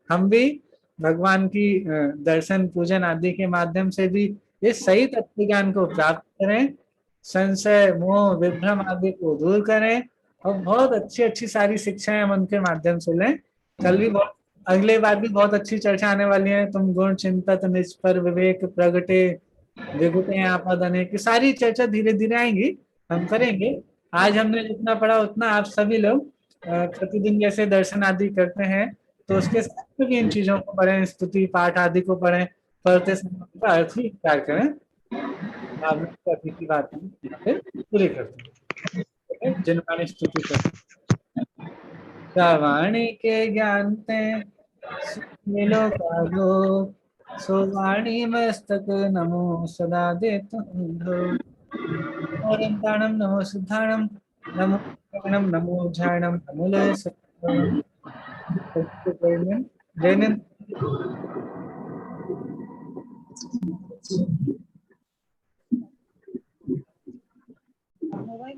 हम भी भगवान की दर्शन पूजन आदि के माध्यम से भी ये सही तत्व ज्ञान को प्राप्त करें, संशय मोह विभ्रम आदि को दूर करें, और बहुत अच्छी अच्छी सारी शिक्षाएं हम उनके माध्यम से लें। कल भी बहुत, अगले बार भी बहुत अच्छी चर्चा आने वाली है। तुम गुण चिंतत निज पर विवेक प्रगटे विगुटे आपदने की सारी चर्चा धीरे धीरे आएंगी, हम करेंगे। आज हमने जितना पढ़ा उतना आप सभी लोग प्रतिदिन जैसे दर्शन आदि करते हैं तो उसके साथ भी इन चीजों को पढ़ें, स्तुति पाठ आदि को पढ़ें, पढ़ते समय का अर्थ ही विचार करें। की बात पूरी करते हैं, जिनवाणी स्तुति करते वाणी के ज्ञानते मिलो कालो सो वाणी मस्तक नमो सदा देत नमो सिद्धाणम नमो नमो झाणम नमो जैन मोबाइल